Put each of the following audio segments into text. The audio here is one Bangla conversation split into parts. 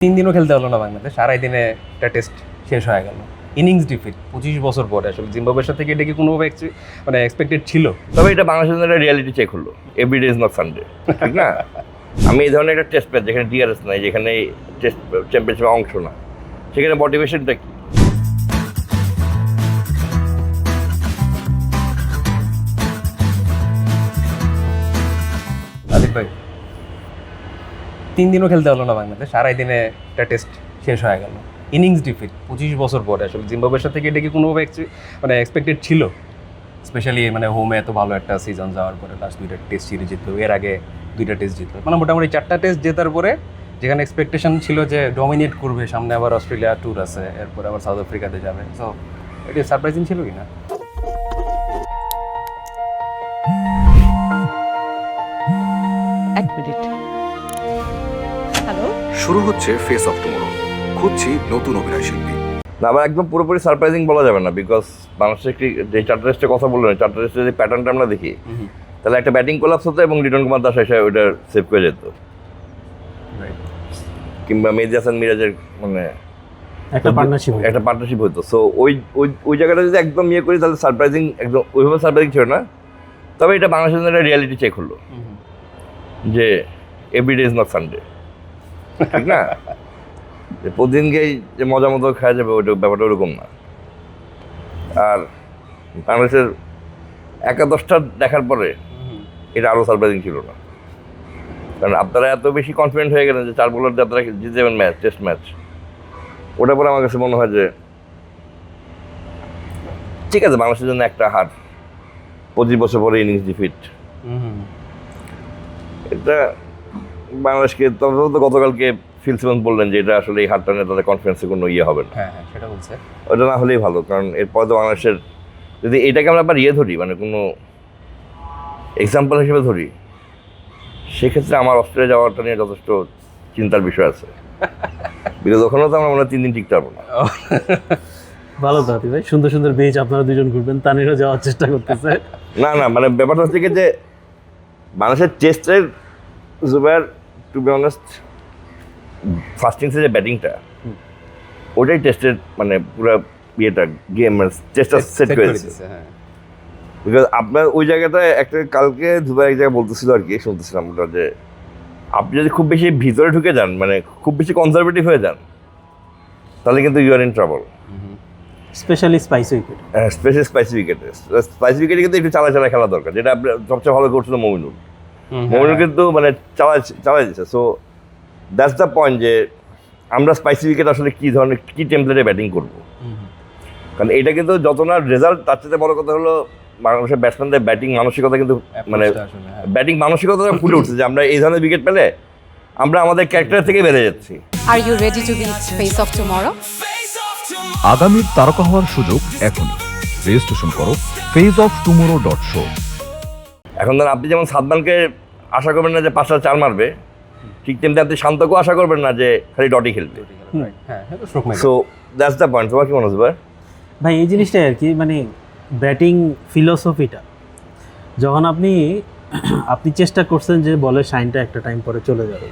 3 দিনও খেলতে হলো না বাংলাদেশ, আড়াই দিনে একটা টেস্ট শেষ হয়ে গেল। ইনিংস ডিফিট 25 বছর পরে। আসলে জিম্বাবুয়ের সাথে কি এটা কি কোনোভাবে মানে এক্সপেক্টেড ছিল? তবে এটা বাংলাদেশের জন্য একটা রিয়ালিটি চেক হলো, এভরিডে ইজ নট সানডে, ঠিক না? আমি এই ধরনের একটা টেস্ট ম্যাচ যেখানে ডিআরএস নাই, যেখানে টেস্ট চ্যাম্পিয়নশিপে অংশ না, সেখানে মোটিভেশনটা কি? আদিক ভাই, 3 দিনও খেলতে হলো না বাংলাদেশ, আড়াই দিনে একটা টেস্ট শেষ হয়ে গেল। ইনিংস ডিফিট 25 বছর পরে। আসলে জিম্বাবুয়ের সাথে কি এটা কি কোনোভাবে মানে এক্সপেক্টেড ছিল? স্পেশালি মানে হোমে এত ভালো একটা সিজন যাওয়ার পরে লাস্ট 2টা টেস্ট সিরিজ জিতলো, এর আগে 2টা টেস্ট জিতলো, মানে মোটামুটি 4টা টেস্ট জেতার পরে যেখানে এক্সপেকটেশন ছিল যে ডমিনেট করবে, সামনে আবার অস্ট্রেলিয়া ট্যুর আছে, এরপরে আবার সাউথ আফ্রিকাতে যাবে। সো এটা সারপ্রাইজিং ছিল কি না? এক মিনিট। হ্যালো, শুরু হচ্ছে ফেস অফ টুমরো। খুঁজছি নতুন অভিনয় শিল্পী। না, আবার একদম পুরোপুরি সারপ্রাইজিং বলা যাবে না, বিকজ বাংলাদেশের যে 4টা টেস্টের কথা বললেন, 4টা টেস্টের যে প্যাটার্নটা আমরা দেখি, তাহলে একটা ব্যাটিং কোলাপস হতো এবং লিটন কুমার দাস এসে ওইটা সেভ করে যেত, কিংবা মেহেদী হাসান মিরাজের মানে একটা পার্টনারশিপ হতো। সো ওই জায়গাটা যদি একদম ইয়ে করি তাহলে সারপ্রাইজিং, একদম ওইভাবে সারপ্রাইজিং ছিল না। তবে এটা বাংলাদেশের জন্য একটা রিয়ালিটি চেক হলো যে এভরিডে ইজ নট সানডে, ঠিক না? যে প্রতিদিনকেই যে মজা মতো খাওয়া যাবে, ওইটা ব্যাপারটা ওরকম না। আর বাংলাদেশের একাদশটা দেখার পরে এটা আরও সারপ্রাইজিং ছিল না, কারণ আপনারা এত বেশি কনফিডেন্ট হয়ে গেলেন যে 4 বোলার দিয়ে আপনারা জিতে যাবেন ম্যাচ, টেস্ট ম্যাচ। ওটার পরে আমার কাছে মনে হয় যে ঠিক আছে, বাংলাদেশের জন্য একটা হার, 25 বছর পরে ইনিংস ডিফিট, এটা বাংলাদেশকে। তবে তো গতকালকে ফিল সিমন্স বললেন যে এটা আসলে এই হারটা নিয়ে তাদের কনফিডেন্সে কোনো ইয়ে হবে না। হ্যাঁ, সেটা বলছে। ওটা না হলেই ভালো, কারণ এরপরে তো বাংলাদেশের যদি এটাকে আমরা আবার ধরি, মানে কোনো এক্সাম্পল হিসেবে ধরি, সেক্ষেত্রে আমার অস্ট্রেলিয়া যাওয়াটা নিয়ে যথেষ্ট চিন্তার বিষয় আছে। বিকজ ওখানেও তো আমরা মনে হয় 3 দিন টিকতে পারবো না। ভালো তো ভাই, সুন্দর সুন্দর বিচ আপনারা দুজন ঘুরবেন, তানিরও যাওয়ার চেষ্টা করতেছে। না, মানে ব্যাপারটা হচ্ছে কি যে বাংলাদেশের টেস্টের Zubair, to be honest, first ইনিংসের যে ব্যাটিংটা, ওটাই টেস্টের মানে পুরো ইয়েটা গেম টেস্টটা সেট করে দিচ্ছে। বিকজ আপনার ওই জায়গাটায় একটা কালকে দুবার এক জায়গায় বলতেছিল আর কি, শুনতেছিলাম ওটা, যে আপনি যদি খুব বেশি ভিতরে ঢুকে যান, মানে খুব বেশি কনজারভেটিভ হয়ে যান, তাহলে কিন্তু you are in trouble. Especially spicy wicket, especially spicy উইকেটে কিন্তু একটু চালা খেলা দরকার, যেটা আপনার সবচেয়ে ভালো করছিল মমিনুল কিন্তু মানে চালাই দিচ্ছে। সো দ্যাটস দ্য পয়েন্ট, যে আমরা স্পাইসি উইকেট আসলে কী ধরনের কী টেম্পলেটে ব্যাটিং করবো। কারণ এটা কিন্তু যত না রেজাল্ট, তার চেয়ে বড় কথা হলো বাংলাদেশের ব্যাটসম্যানদের ব্যাটিং মানসিকতা, কিন্তু মানে ব্যাটিং মানসিকতা ফুটে উঠছে যে আমরা এই ধরনের উইকেট পেলে আমরা আমাদের ক্যারেক্টার থেকে বেড়ে যাচ্ছি। Are you ready to be face of tomorrow? আগামীর তারকা হওয়ার সুযোগ এখনই। রেজিস্ট্রেশন করো faceoftomorrow.show। এখন ধর আপনি যেমন সাদমানকে আশা করবেন না যে 5টা 4 মারবে, ঠিক তেমনি আপনি শান্তকেও আশা করবেন না যে খালি ডটি খেলবে। So that's the point. তোমার কি মনে হচ্ছে ভাই? এই জিনিসটাই আর কি, মানে ব্যাটিং ফিলোসফিটা, যখন আপনি চেষ্টা করছেন যে বলের শাইনটা একটা টাইম পরে চলে যাবে,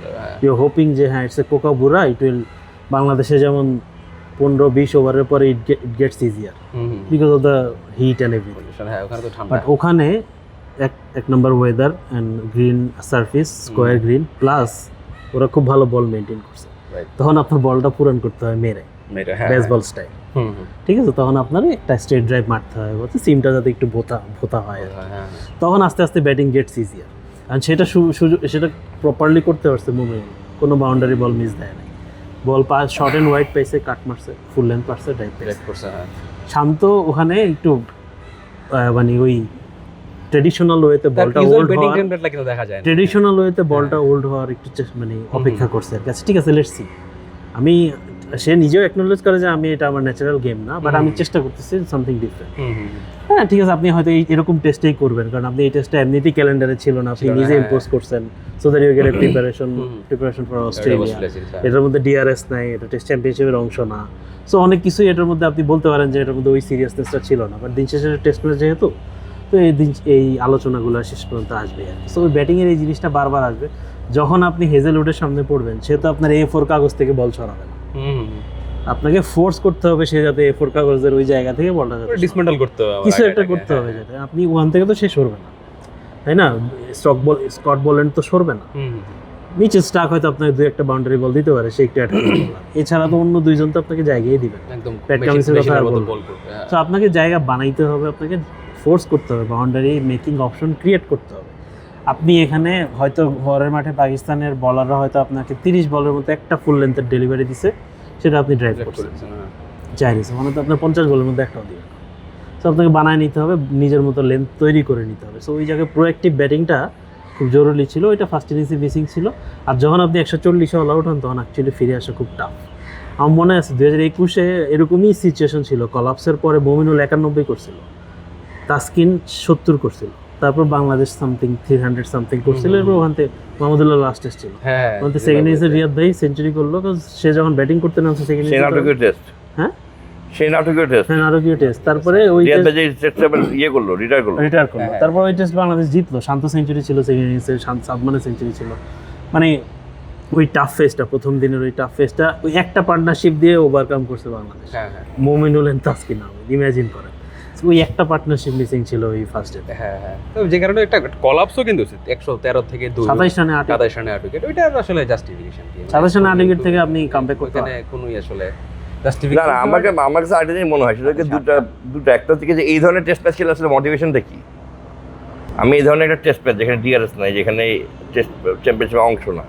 ইউ হোপিং যে হ্যাঁ ইটস এ কোকা বুড়া, ইট উইল, বাংলাদেশে যেমন 15-20 ওভারের পরে it gets easier because of the heat and everything. But ওখানে এক number weather and green surface, square green, plus ওরা খুব ভালো বল মেনটেন করছে। তখন আপনার বলটা পূরণ করতে হয় মেরে, বেসবল স্টাইল, ঠিক আছে? তখন আপনার একটা স্ট্রেট ড্রাইভ মারতে হয়, বলতে সিমটা যাতে একটু ভোতা হয়, তখন আস্তে আস্তে ব্যাটিং গেটস ইজিয়ার। আর সেটা প্রপারলি করতে পারছে মুভমেন্ট, কোনো বাউন্ডারি বল মিস দেয় না, বল শর্ট অ্যান্ড ওয়াইড পাইছে, কাট মারছে, ফুল লেন্থ পারছে, ড্রাইভ করছে। শান্ত ওখানে একটু মানে ওই ট্রেডিশনাল ওয়েতে বলটা ওল্ড হওয়ার, ট্রেডিশনাল ওয়েতে বলটা ওল্ড হওয়ার একটু মানে অপেক্ষা করছে আর কাছে। ঠিক আছে, লেটস সি। সে নিজেও অ্যাকনোলেজ করে যে আমি এটা আমার ন্যাচারাল গেম না, বাট আমি চেষ্টা করতেছি সামথিং ডিফারেন্ট। হ্যাঁ, ঠিক আছে, আপনি হয়তো এরকম টেস্টেই করবেন, কারণ আপনি এই টেস্টটা এমনিতেই ক্যালেন্ডারে ছিল না, আপনি নিজে ইম্পোজ করছেন, so that you get a preparation for Australia. এটার মধ্যে ডিআরএস নাই, এটা টেস্ট চ্যাম্পিয়নশিপের অংশ না, সো অনেক কিছুই এটার মধ্যে আপনি বলতে পারেন যে এটার মধ্যে ওই সিরিয়াসনেসটা ছিল না। বাট দিন শেষে টেস্ট ম্যাচ যেহেতু, তো এই আলোচনাগুলো শেষ পর্যন্ত আসবে আর কি। সো ওই ব্যাটিংয়ের এই জিনিসটা বারবার আসবে। যখন আপনি হেজেলউডের সামনে পড়বেন, সে তো আপনার A4 কাগজ থেকে বল সরাবে না, আপনাকে ফোর্স করতে হবে সে যাতে A4 কাগজের ওই জায়গা থেকে বলটা যাতে ডিসমেন্টাল করতে হবে, কিছু একটা করতে হবে যাতে আপনি ওখান থেকে তো সে সরবে না, তাই না? স্কট বলেন তো সরবে না, নিচে স্টাক হয়তো আপনাকে 2-1 বাউন্ডারি বল দিতে পারে, সে একটু অ্যাটাক করবে। এছাড়া তো অন্য দুইজন তো আপনাকে জায়গায় দিবেন, একদম প্যাট কামিন্সের কথা আর বলবো বল করবে। তো আপনাকে জায়গা বানাইতে হবে, আপনাকে ফোর্স করতে হবে, বাউন্ডারি মেকিং অপশন ক্রিয়েট করতে হবে। আপনি এখানে হয়তো ঘরের মাঠে পাকিস্তানের বলাররা হয়তো আপনাকে 30 বলের মতো একটা ফুল লেন্থের ডেলিভারি দিছে, সেটা আপনি ড্রাইভ করছেন, চাইনিজ মানে তো আপনার 50 বলের মধ্যে একটাও দিবেন। সো আপনাকে বানায় নিতে হবে, নিজের মতো লেন্থ তৈরি করে নিতে হবে। সো ওই জায়গায় প্রোঅ্যাক্টিভ ব্যাটিংটা খুব জরুরি ছিল, ওইটা ফার্স্ট ইনিংসে মিসিং ছিল। আর যখন আপনি 140 অল আউট হন, তখন অ্যাকচুয়ালি ফিরে আসা খুব টাফ। আমার মনে আছে 2021-এ এরকমই সিচুয়েশন ছিল, কলাপসের পরে মমিনুল 91 করছিল, তাসকিন 70 করছিল, তারপর বাংলাদেশ সামথিং 300 সামথিং করছিল, এরপর ওখান থেকে মাহমুদুল্লাহ লাস্ট টেস্ট ছিল, হ্যাঁ ওখান থেকে সেকেন্ড ইনিংসে রিয়াদ ভাই সেঞ্চুরি করলো, কারণ সে যখন ব্যাটিং করতে নামছে সেকেন্ড সেই নাটকীয় টেস্ট, হ্যাঁ সেই নাটকীয় টেস্ট, হ্যাঁ নাটকীয় টেস্ট। তারপরে ওই রিয়াদ ভাই যে টেস্টটা ইয়ে করলো, রিটায়ার করলো, তারপর ওই টেস্ট বাংলাদেশ জিতলো, শান্ত সেঞ্চুরি ছিল সেকেন্ড ইনিংসে, সাদমানের সেঞ্চুরি ছিল। মানে ওই টাফ ফেসটা, প্রথম দিনের ওই টাফ ফেসটা ওই একটা পার্টনারশিপ দিয়ে ওভারকাম করছে বাংলাদেশ, মোমিনুল এন্ড তাসকিন আহমেদ, ইমাজিন করেন ওই একটা পার্টনারশিপ মিসিং ছিল ওই ফার্স্ট ডে। তো যে কারণে একটা কলাপসও কিন্তু 113 থেকে 2 27 রানে 8 27 রানে 8 উইকেট, ওইটা আসলে জাস্টিফিকেশন কি? 27 রানে 8 উইকেট থেকে আপনি কামব্যাক করতে এখানে কোনোই আসলে না না, জাস্টিফিকেশন আমার কাছে আরেকটা জিনিস মনে হয় সেটা হচ্ছে দুটো একটা থেকে যে এই ধরনের টেস্ট ম্যাচ খেলে আসলে মোটিভেশনটা কি। আমি এই ধরনের একটা টেস্ট ম্যাচ যেখানে ডিআরএস নাই, যেখানে টেস্ট চ্যাম্পিয়নশিপে অংশ না,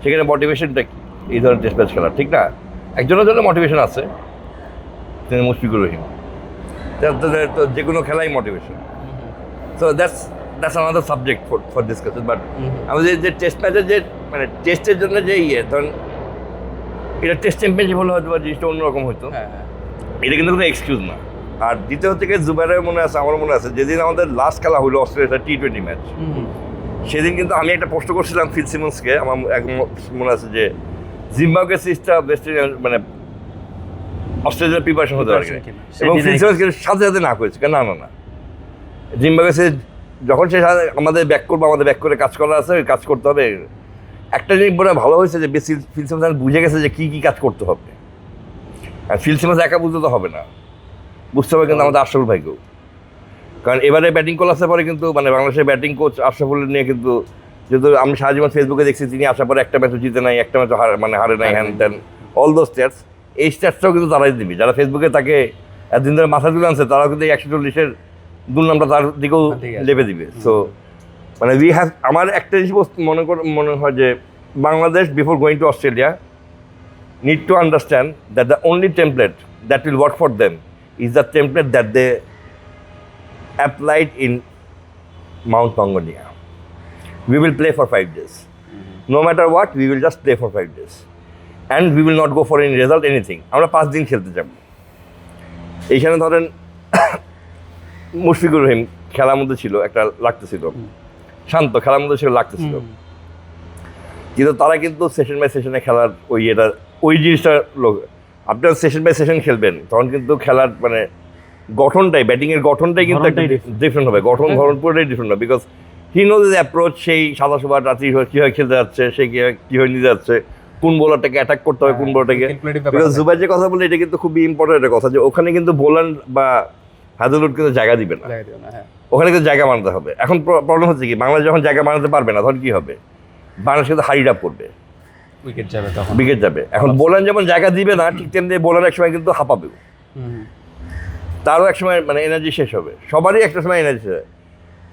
সেখানে মোটিভেশনটা কি এই ধরনের টেস্ট ম্যাচ খেলা? ঠিক না, একজনের জন্য মোটিভেশন আছে, তিনি মুশফিকুর রহিম, তো যে কোনো খেলাই motivation. So that's another subject for discussion. But আমাদের যে টেস্ট ম্যাচের যে মানে টেস্টের জন্য যে ধরুন এটা টেস্ট চ্যাম্পিয়নশিপ হলে হয়তো বা জিনিসটা অন্যরকম হতো, এটা কিন্তু কোনো এক্সকিউজ না। আর দ্বিতীয় থেকে জুবাইরের মনে আছে, আমার মনে আছে যেদিন আমাদের লাস্ট খেলা হলো অস্ট্রেলিয়ার T20 ম্যাচ, সেদিন কিন্তু আমি একটা প্রশ্ন করছিলাম ফিল সিমন্সকে, আমার মনে আছে যে জিম্বাবুয়ে সিরিজটা ওয়েস্ট ইন্ডিজ মানে অস্ট্রেলিয়ার প্রিপারেশন হতে পারে, এবং ফিল সিমন্স কিন্তু সাথে সাথে না করেছে, না না না জিম্বাবুয়ে সিরিজ যখন সে আমাদের ব্যাক করবো, আমাদের ব্যাক করে কাজ করা আছে, ওই কাজ করতে হবে। একটা জিনিস বলে ভালো হয়েছে যে ফিল সিমন্স বুঝে গেছে যে কী কী কাজ করতে হবে, আর ফিল সিমন্স একা বুঝতে তো হবে না, বুঝতে হবে কিন্তু আমাদের আশরাফুল ভাইকেও। কারণ এবারে ব্যাটিং কোলাসের পরে কিন্তু মানে বাংলাদেশের ব্যাটিং কোচ আশরাফুলের নিয়ে কিন্তু, যেহেতু আমি সারা জীবন ফেসবুকে দেখছি তিনি আসার পরে একটা ম্যাচও জিতে নাই, একটা ম্যাচও হারে নাই, হ্যান ত্যান অল দো স্ট্যাটস, এই স্ট্যাটসটাও কিন্তু তারাই দিবি। যারা ফেসবুকে তাকে একদিন ধরে মাথা তুলে আনছে, তারাও কিন্তু 140-এর দুর্নামটা তার দিকেও লেপে দিবে। সো মানে উই হ্যাভ, আমার একটা জিনিস মনে হয় যে Bangladesh before going to Australia need to understand that the only template that will work for them is the template that they applied in Mount Mongolia. We will play for 5 days. No matter what, we will just play for 5 days. And we will not go for any result, anything. আমরা 5 দিন খেলতে যাব। এইখানে ধরেন মুশফিকুর রহিম খেলার মধ্যে ছিল, একটা লাগতেছিল, শান্ত খেলার মধ্যে ছিল, লাগতেছিল, কিন্তু তারা কিন্তু সেশন বাই সেশনে খেলার ওই জিনিসটা আপনার সেশন বাই সেশন খেলবেন, তখন কিন্তু খেলার মানে গঠনটাই, ব্যাটিংয়ের গঠনটাই কিন্তু একটা ডিফারেন্ট হবে, গঠন পুরোটাই ডিফারেন্ট হবে। বিকজ হি নোজ যে অ্যাপ্রোচ, সেই 27 রাত্রি কীভাবে খেলতে যাচ্ছে, সে কীভাবে নিতে যাচ্ছে, কোন বোলারটাকে অ্যাটাক করতে হবে, কোন বোলারটাকে। বিকজ জুবাইর যে কথা বলে, এটা কিন্তু খুবই ইম্পর্টেন্ট একটা কথা, যে ওখানে কিন্তু বোলার বা হায়দুলুড কিন্তু জায়গা দিবে না, ওখানে কিন্তু জায়গা বানাতে হবে। এখন প্রবলেম হচ্ছে কি, বাংলাদেশ যখন জায়গা বানাতে পারবে না, তখন কী হবে, বাংলাদেশ কিন্তু হারিড আপ করবে, উইকেট যাবে। এখন বোলার যেমন জায়গা দিবে না, ঠিক তেমনি বোলার এক সময় কিন্তু হাঁপাবে, তারও এক সময় মানে এনার্জি শেষ হবে, সবারই একটা সময় এনার্জি শেষ হবে।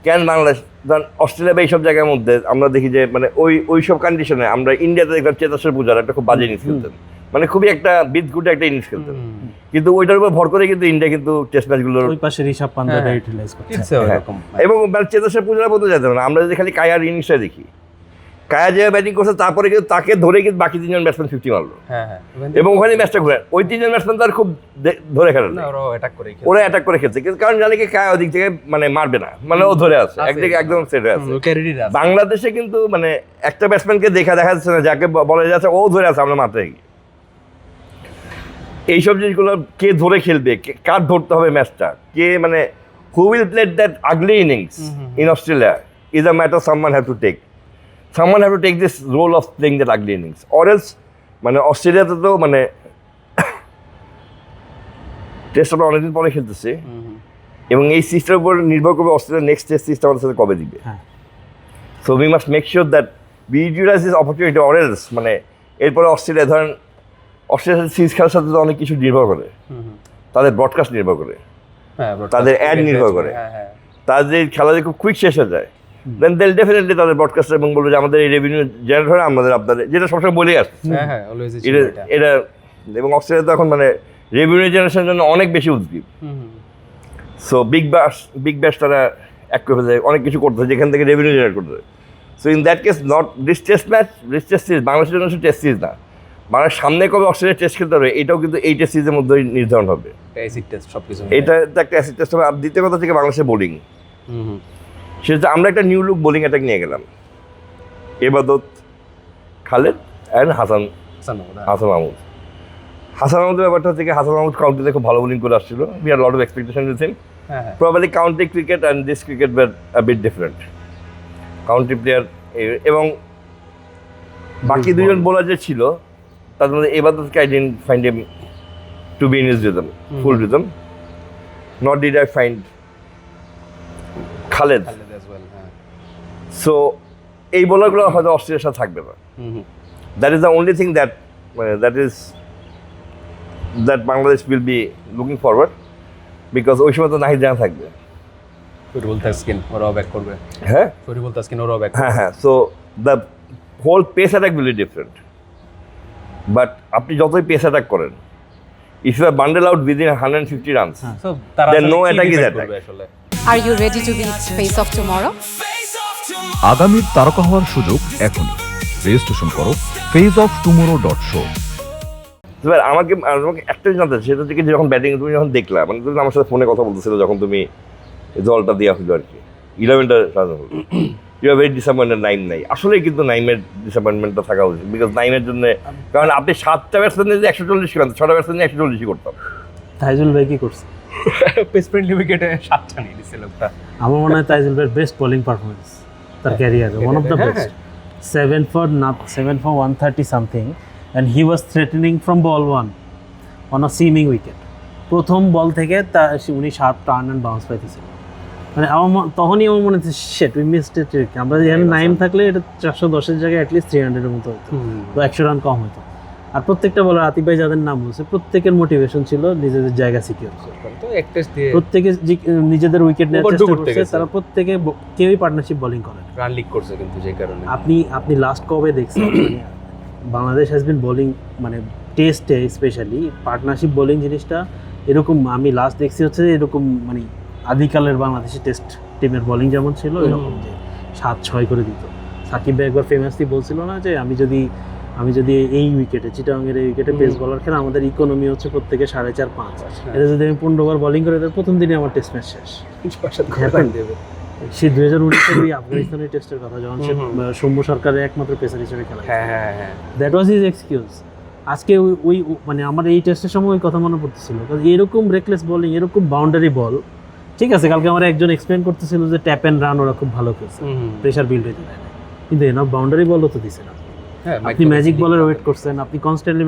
কেন বাংলাদেশ ধরেন অস্ট্রেলিয়া বা এইসব জায়গার মধ্যে আমরা দেখি যে মানে ওই সব কন্ডিশনে আমরা ইন্ডিয়াতে দেখলাম চেতেশ্বর পূজার একটা খুব বাজে ইনিংস খেলতেন, মানে খুবই একটা বিদঘুটে একটা ইনিংস খেলতেন, কিন্তু ওইটার উপর ভর করে কিন্তু ইন্ডিয়া কিন্তু টেস্ট ম্যাচগুলোর ওই পাশে ঋষভ পান্ড্যাটা ইউটিলাইজ করছে, এবং চেতেশ্বর পূজার মতো যেতে না, আমরা যদি খালি কায়ার ইনিংসটা দেখি, কায়া যে ব্যাটিং করছে, তারপরে কিন্তু তাকে ধরে কিন্তু বাকি 3জন ব্যাটসম্যান 50 মারলো, এবং ওখানে ম্যাচটা ঘুরে ওই 3জন ব্যাটসম্যান তার খুব ধরে খেলেন, ওরা অ্যাটাক করে খেলছে, কিন্তু কারণ জানে কি কায়া ওদিক থেকে মানে মারবে না, মানে ও ধরে আছে একদিকে একদম সেট হয়ে আছে। বাংলাদেশে কিন্তু মানে একটা ব্যাটসম্যানকে দেখা যাচ্ছে না, যাকে বলা যাচ্ছে ও ধরে আছে, আমরা মারতে গিয়ে এইসব জিনিসগুলো কে ধরে খেলবে, কার ধরতে হবে ম্যাচটা, কে মানে who will play that ugly innings in Australia is a matter someone have to take. someone have to take this role of playing that ugly innings, or else মানে অস্ট্রেলিয়াতে তো মানে টেস্ট আমরা অনেকদিন পরে খেলতেছি এবং এই সিস্টেমের উপর নির্ভর করবে অস্ট্রেলিয়ার নেক্সট টেস্ট সিস্টেম আমাদের সাথে কবে দিবে। হ্যাঁ। So we must make sure that we utilise this opportunity, or else মানে এরপরে অস্ট্রেলিয়া ধরেন অস্ট্রেলিয়ার সিরিজ খেলার সাথে তো অনেক কিছু নির্ভর করে, তাদের ব্রডকাস্ট নির্ভর করে, হ্যাঁ, তাদের অ্যাড নির্ভর করে, তাদের খেলা যে খুব কুইক শেষ হয়ে যায়, দেন দেল ডেফিনেটলি তাদের ব্রডকাস্টার এবং বলবে যে আমাদের এই রেভিনিউ জেনারেট হয় আমাদের আপনাদের, যেটা সবসময় বলেই আসছে এটা। এবং অস্ট্রেলিয়া তো এখন মানে রেভিনিউ জেনারেশনের জন্য অনেক বেশি উদ্গ্রীব। সো বিগ ব্যাশ তারা এক করে ফেলে অনেক কিছু করতে হয় যেখান থেকে রেভিনিউ জেনারেট করতে হয়। So in that case not this test match, this test series বাংলাদেশের জন্য টেস্ট সিরিজ না, বাংলাদেশ সামনে কবে অস্ট্রেলিয়া টেস্ট খেলতে হবে এটাও কিন্তু এই টেস্ট সিরিজের মধ্যেই নির্ধারণ হবে। এটা একটা অ্যাসিড টেস্ট হবে। আর দ্বিতীয় কথা থেকে বাংলাদেশের বোলিং, সেটা আমরা একটা নিউ লুক বোলিং অ্যাটাক নিয়ে গেলাম, এবাদত, খালেদ অ্যান্ড হাসান মাহমুদ। হাসান মাহমুদের ব্যাপারটা থেকে হাসান মাহমুদ কাউন্টিতে খুব ভালো বোলিং করে আসছিল, we are lot of expectation with him. Probably county cricket and this cricket were a bit different. County player এবং বাকি দুজন বোলার যে ছিল তাদের মধ্যে এবাদতকে I didn't find him to be in his rhythm, full rhythm, not did I find Khaled. So এই বোলারগুলো হয়তো অস্ট্রেলিয়ার সাথে থাকবে না। That is the only thing that Bangladesh will be looking forward, because ওই সময় তো নাহিদ জানা থাকবে। হ্যাঁ হ্যাঁ, so the whole pace attack will be different. But আপনি যতই পেস অ্যাটাক করেন, if you are bundle out within 150 runs, then no attack is attack. Are you ready to be face of tomorrow? আগামীর তারকা হওয়ার সুযোগ এখনই। রেজিস্ট্রেশন করো faceoftomorrow.show। এবার আমাকে একটা জিনিস জানতে, সেটা থেকে যখন ব্যাটিং তুমি যখন দেখলা, মানে তুমি আমার সাথে ফোনে কথা বলতেছিল যখন তুমি দলটা দেওয়া হলো আর কি, 11টা রান হলো, you are very disappointed Naim নাই। আসলেই কিন্তু নাইমের ডিসঅ্যাপয়েন্টমেন্টটা থাকা উচিত, বিকজ নাইমের জন্য, কারণ আপনি 7টা ব্যাটসম্যান যদি 140 করেন, 6টা ব্যাটসম্যান 140 করতাম। তাইজুল ভাই কি করছে? পেস ফ্রেন্ডলি উইকেটে 7টা নিয়ে দিছে লোকটা। আমার মনে হয় তাইজুল ভাইয়ের বেস্ট বোলিং পারফরমেন্স তার ক্যারিয়ারে, one of the best. 7 for 130 something, and he was threatening from ball 1 on a seaming wicket. প্রথম বল থেকে উনি 7 টার্ন অ্যান্ড বাউন্স পাইতেছিল। মানে তখনই আমার মনে হচ্ছে শেট উই মিসড ইট। আমরা এখানে নাইম থাকলে এটা 410-এর জায়গায় অ্যাটলিস্ট 300-এর মতো হতো, তো 100 রান কম হতো। আর প্রত্যেকটা বলার আতিফ ভাই যাদের নাম বলছে, প্রত্যেকের মোটিভেশন ছিল নিজেদের জায়গা সিকিউর করতে, প্রত্যেকে নিজেদের উইকেট নেওয়ার চেষ্টা করছে। তারা প্রত্যেকে কেউই পার্টনারশিপ বোলিং করে, রান লিক করছে কিন্তু যে কারণে। আপনি লাস্ট কবে দেখছেন বাংলাদেশ হ্যাজ বিন বোলিং, মানে টেস্টে স্পেশালি পার্টনারশিপ বোলিং জিনিসটা এরকম আমি লাস্ট দেখছি হচ্ছে এরকম, মানে আদিকালের বাংলাদেশি টেস্ট টিমের বোলিং যেমন ছিল এরকম যে 7-6 করে দিত। সাকিব ভাই একবার ফেমাসলি বলছিল না যে আমি যদি এই উইকেটে, চিটাগাংয়ের এই উইকেটে পেস বলার খেলে আমাদের ইকোনমি হচ্ছে প্রত্যেকে 4.5-5, এটা যদি আমি 15 বার বোলিং করে দেয় প্রথম দিনে আমার টেস্ট ম্যাচ শেষ। সে 2019-এর ওই আফগানিস্তানের টেস্টের কথা, যখন সে সৌম্য সরকারের একমাত্র পেসার হিসেবে খেলা, দ্যাট ওয়াজ হিজ এক্সকিউজ। আজকে ওই মানে আমার এই টেস্টের সময় ওই কথা মনে পড়তেছিল, কারণ এরকম রেকলেস বোলিং, এরকম বাউন্ডারি বল, ঠিক আছে কালকে আমার একজন এক্সপ্লেন করতেছিল যে ট্যাপ অ্যান্ড রান ওরা খুব ভালো খেলছে, প্রেশার বিল্ড হয়ে যায়, কিন্তু এনাফ বাউন্ডারি বলও তো দিছে না। আপনি ম্যাজিক বলের ওয়েট করছেন, আপনি কনস্ট্যান্টলি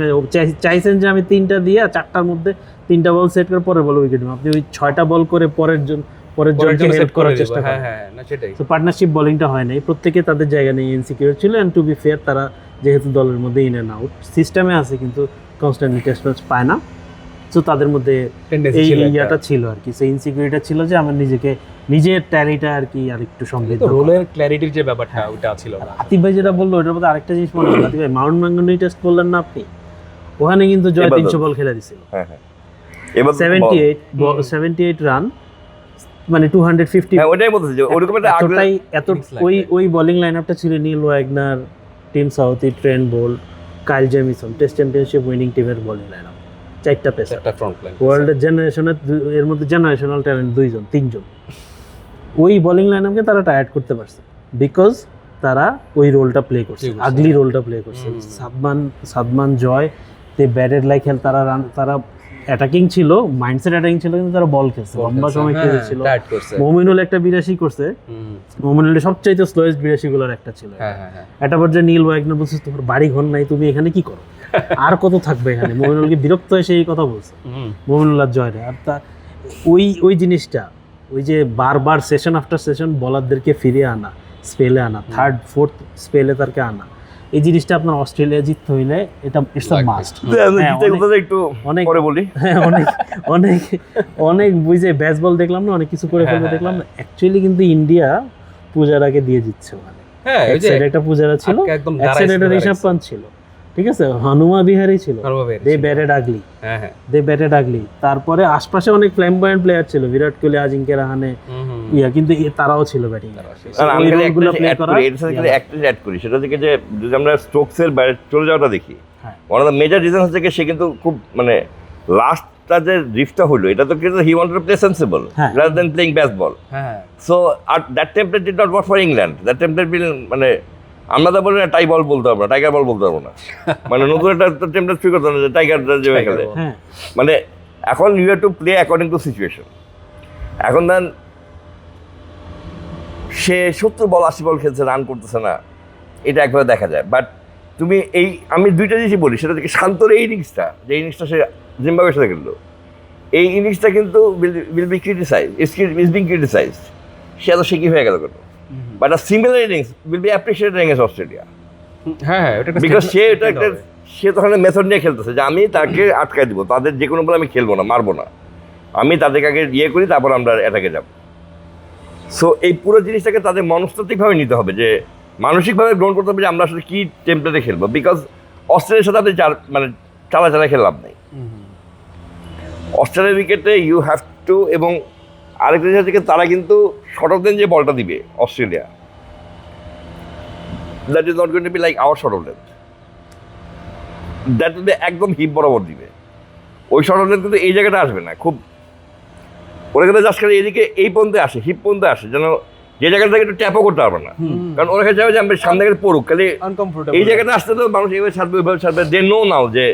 চাইছেন যে আমি 3টা দিয়ে 4টার মধ্যে 3টা বল সেট করে পরে বল উইকেট, আপনি ওই 6টা বল করে পরের জনকে হেল্প করার চেষ্টা করেন। তো পার্টনারশিপ বোলিংটা হয় নাই, প্রত্যেকে তাদের জায়গা নিয়ে ইনসিকিউর ছিল। অ্যান্ড টু বি ফেয়ার, তারা যেহেতু দলের মধ্যে ইন অ্যান্ড আউট সিস্টেমে আছে কিন্তু কনস্ট্যান্টলি টেস্ট ম্যাচ পায় না, সো তাদের মধ্যে এই ইয়াটা ছিল আর কি, সেই ইনসিকিউরিটিটা ছিল যে আমার নিজের ট্যালিটা আর কি আর একটু সমৃদ্ধ, রোলের ক্ল্যারিটির যে ব্যাপারটা ওটা ছিল না। আতিফ ভাই যেটা বললো ওটার মধ্যে আরেকটা জিনিস মনে হলো, আতিফ ভাই মাউন্ট ম্যাঙ্গনি টেস্ট বললেন না আপনি, ওখানে কিন্তু জয় 300 বল খেলে দিছিল, 78 রান, মানে 250। ওটাই বলতেছি যে ওরকম এত ওই বোলিং লাইনআপটা ছিল Neil Wagner, Tim Southee, Trent Boult, Kyle Jamieson, test championship winning টিমের বোলিং লাইনআপ, 4টা পেসার, ফ্রন্ট লাইন, ওয়ার্ল্ডের জেনারেশনের, এর মধ্যে জেনারেশনাল ট্যালেন্ট 3জন। ওই বোলিং লাইনআপকে তারা টায়ার্ড করতে পারছে বিকজ তারা ওই রোলটা প্লে করছে, আগলি রোলটা প্লে করছে। সাদমান জয় তে ব্যাটেড লাইক খেল, তারা অ্যাটাকিং ছিল, মাইন্ডসেট অ্যাটাকিং ছিল, কিন্তু তারা বল খেলছে, লম্বা সময় খেলেছিল। টাইট করছে। মোমিনুল একটা 82 করছে, মোমিনুল সবচাইতে স্লোয়েস্ট 82 গুলোর একটা ছিল। একটা পর্যায়ে নীল ওয়াগনার বলছে তোমার বাড়ি ঘর নাই, তুমি এখানে কি করো, আর কত থাকবে এখানে। মোমিনুলকে বিরক্ত হয়ে সেই কথা বলছে, মোমিনুল আর জয়রে। আর তা ওই জিনিসটা, ওই যে বারবার সেশন আফটার সেশন বলারদেরকে ফিরিয়ে আনা, স্পেলে আনা, থার্ড ফোর্থ স্পেলে তারকে আনা, এই জিনিসটা আপনার অস্ট্রেলিয়া জিততে হইলে এটা ইটস আ মাস্ট। একটু অনেক পরে বলি। হ্যাঁ, অনেক অনেক অনেক বুঝে বেসবল দেখলাম না, অনেক কিছু করে ফেলবে দেখলাম না। অ্যাকচুয়ালি কিন্তু ইন্ডিয়া পূজারাকে দিয়ে জিতছে ওখানে। হ্যাঁ, এক সাইডে একটা পূজারা ছিল, একদম এক সাইডে একটা ঋষভ পান্ত ছিল, ঠিক আছে, হনুমা বিহারি ছিল, দে ব্যাটেড আগলি, দে ব্যাটেড আগলি। তারপরে আশপাশে অনেক ফ্ল্যাম্বয়েন্ট প্লেয়ার ছিল, বিরাট কোহলি, আজিঙ্ক্য রাহানে, কিন্তু তারাও ছিল ব্যাটিং। আমি অ্যাড করি সেটা থেকে যে যদি আমরা স্টোকসের বাইরে চলে যাওয়াটা দেখি, one of the major reason হচ্ছে কি সে কিন্তু খুব মানে লাস্টটা যে রিফটা হলো, এটা তো কিন্তু he wanted to play sensible rather than playing baseball. So are that template did not work for England. That template মানে আমরা তো বলি না টাই বল বলতে পারবো না, টাইগার বল বলতে পারবো না, মানে নতুন একটা টেম্পলেট ফিল করতে হবে যে টাইগার যেভাবে খেলে। মানে এখন you have to play according to situation. এখন দেন সে 70 বল 80 বল খেলছে, রান করতেছে না, এটা একবারে দেখা যায়। বাট তুমি আমি দুইটা জিনিসই বলি, সেটা থেকে শান্তর এই ইনিংসটা, যে ইনিংসটা সে জিম্বাবুয়ের সাথে খেললো, এই ইনিংসটা কিন্তু will be criticise, is being criticised. সে এত শেকি হয়ে গেল কেন? But a similar innings will be appreciated against Australia. Because সে তখন মেথড নিয়ে খেলতেছে যে আমি তাকে আটকায় দিব, তাদের যে কোনো বলে আমি খেলবো না, মারবো না, আমি তাদেরকে আগে করি, তারপর আমরা অ্যাটাকে যাব। সো এই পুরো জিনিসটাকে তাদের মনস্তাত্ত্বিকভাবে নিতে হবে, যে মানসিকভাবে গ্রহণ করতে হবে যে আমরা আসলে কী টেম্পলেটে খেলবো। বিকজ অস্ট্রেলিয়ার সাথে আপনি চালা খেলে লাভ নেই। অস্ট্রেলিয়ার উইকেটে ইউ হ্যাভ টু, এবং আরেকটা জিনিস থেকে তারা কিন্তু শর্ট অফ লেন্থ যে বলটা দিবে Australia, that is not going to be like our short of length, that will be একদম হিপ বরাবর দিবে। ওই শর্ট অফ লেন্থ কিন্তু এই জায়গাটা আসবে না, খুব ওরা কিন্তু জাস্ট খালি এদিকে এই পর্যন্ত আসে, হিপ পর্যন্ত আসে, যেন যে জায়গাটা থেকে একটু ট্যাপও করতে পারবে না, কারণ ওরা কাছে যাবে যে আমরা সামনে থেকে পড়ুক, খালি এই জায়গাটা আসতে তো মানুষ এইভাবে ছাড়বে, ওইভাবে ছাড়বে, দে নো নাও যে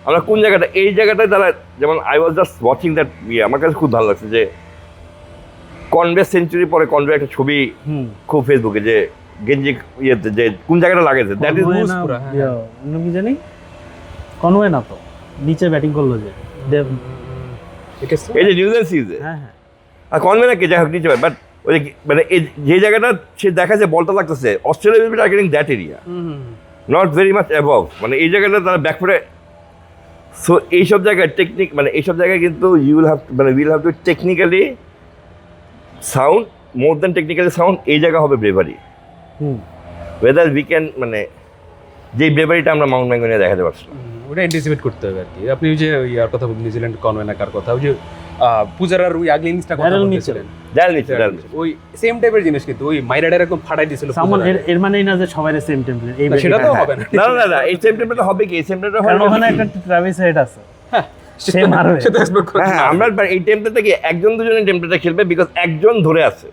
আমরা কোন জায়গাটা, এই জায়গাটায় তারা, যেমন I was just watching that, আমার কাছে খুব ভালো লাগছে যে কনভে সেঞ্চুরি পরে কনভে একটা ছবি খুব ফেসবুকে, যে গেঞ্জি ইয়েতে যে কোন জায়গাটা লাগেছে, দ্যাট ইজ কি জানি কনওয়ে না তো নিচে ব্যাটিং করলো যে এই যে নিউজিল্যান্ড সিরিজে, আর কনভে না কে যাই হোক নিচে, বাট ওই মানে যে জায়গাটা সে দেখা যায় বলটা লাগতেছে, Australia will be targeting that area, not very much above, মানে এই জায়গাটা তারা ব্যাকফুটে। সো এইসব জায়গায় টেকনিক, মানে এইসব জায়গায় কিন্তু will have to technically sound, more than technically sound, এই জায়গা হবে ব্রেভারি। ওয়েদার উই ক্যান, মানে যে ব্রেভারিটা আমরা মাউন্ট ম্যাঙ্গোনিয়া দেখাতে পারছি না, ওটা অ্যান্টিসিপেট করতে হবে আর কি। আপনি ওই যে ইয়ার কথা বলছেন, নিউজিল্যান্ড কনভেনাকার কথা, ওই যে পূজারার ওই আগলি ইনিংসটা কথা বলছিলেন, ওই সেম টাইপের জিনিস, কিন্তু ওই মাইরাডার একদম ফাটাই দিছিল। এর মানে না যে সবাই সেম টেমপ্লেট, এই সেটা তো হবে না। না, এই সেম টেমপ্লেট হবে কি, এই সেম টেমপ্লেট হবে ওখানে একটা ট্রাভিস হেড আছে, সে মারবে, সেটা এক্সপেক্ট করে। হ্যাঁ, আমরা এই টেমপ্লেটটা কি একজন দুজনের টেমপ্লেটটা খেলবে, বিকজ একজন ধরে আছে,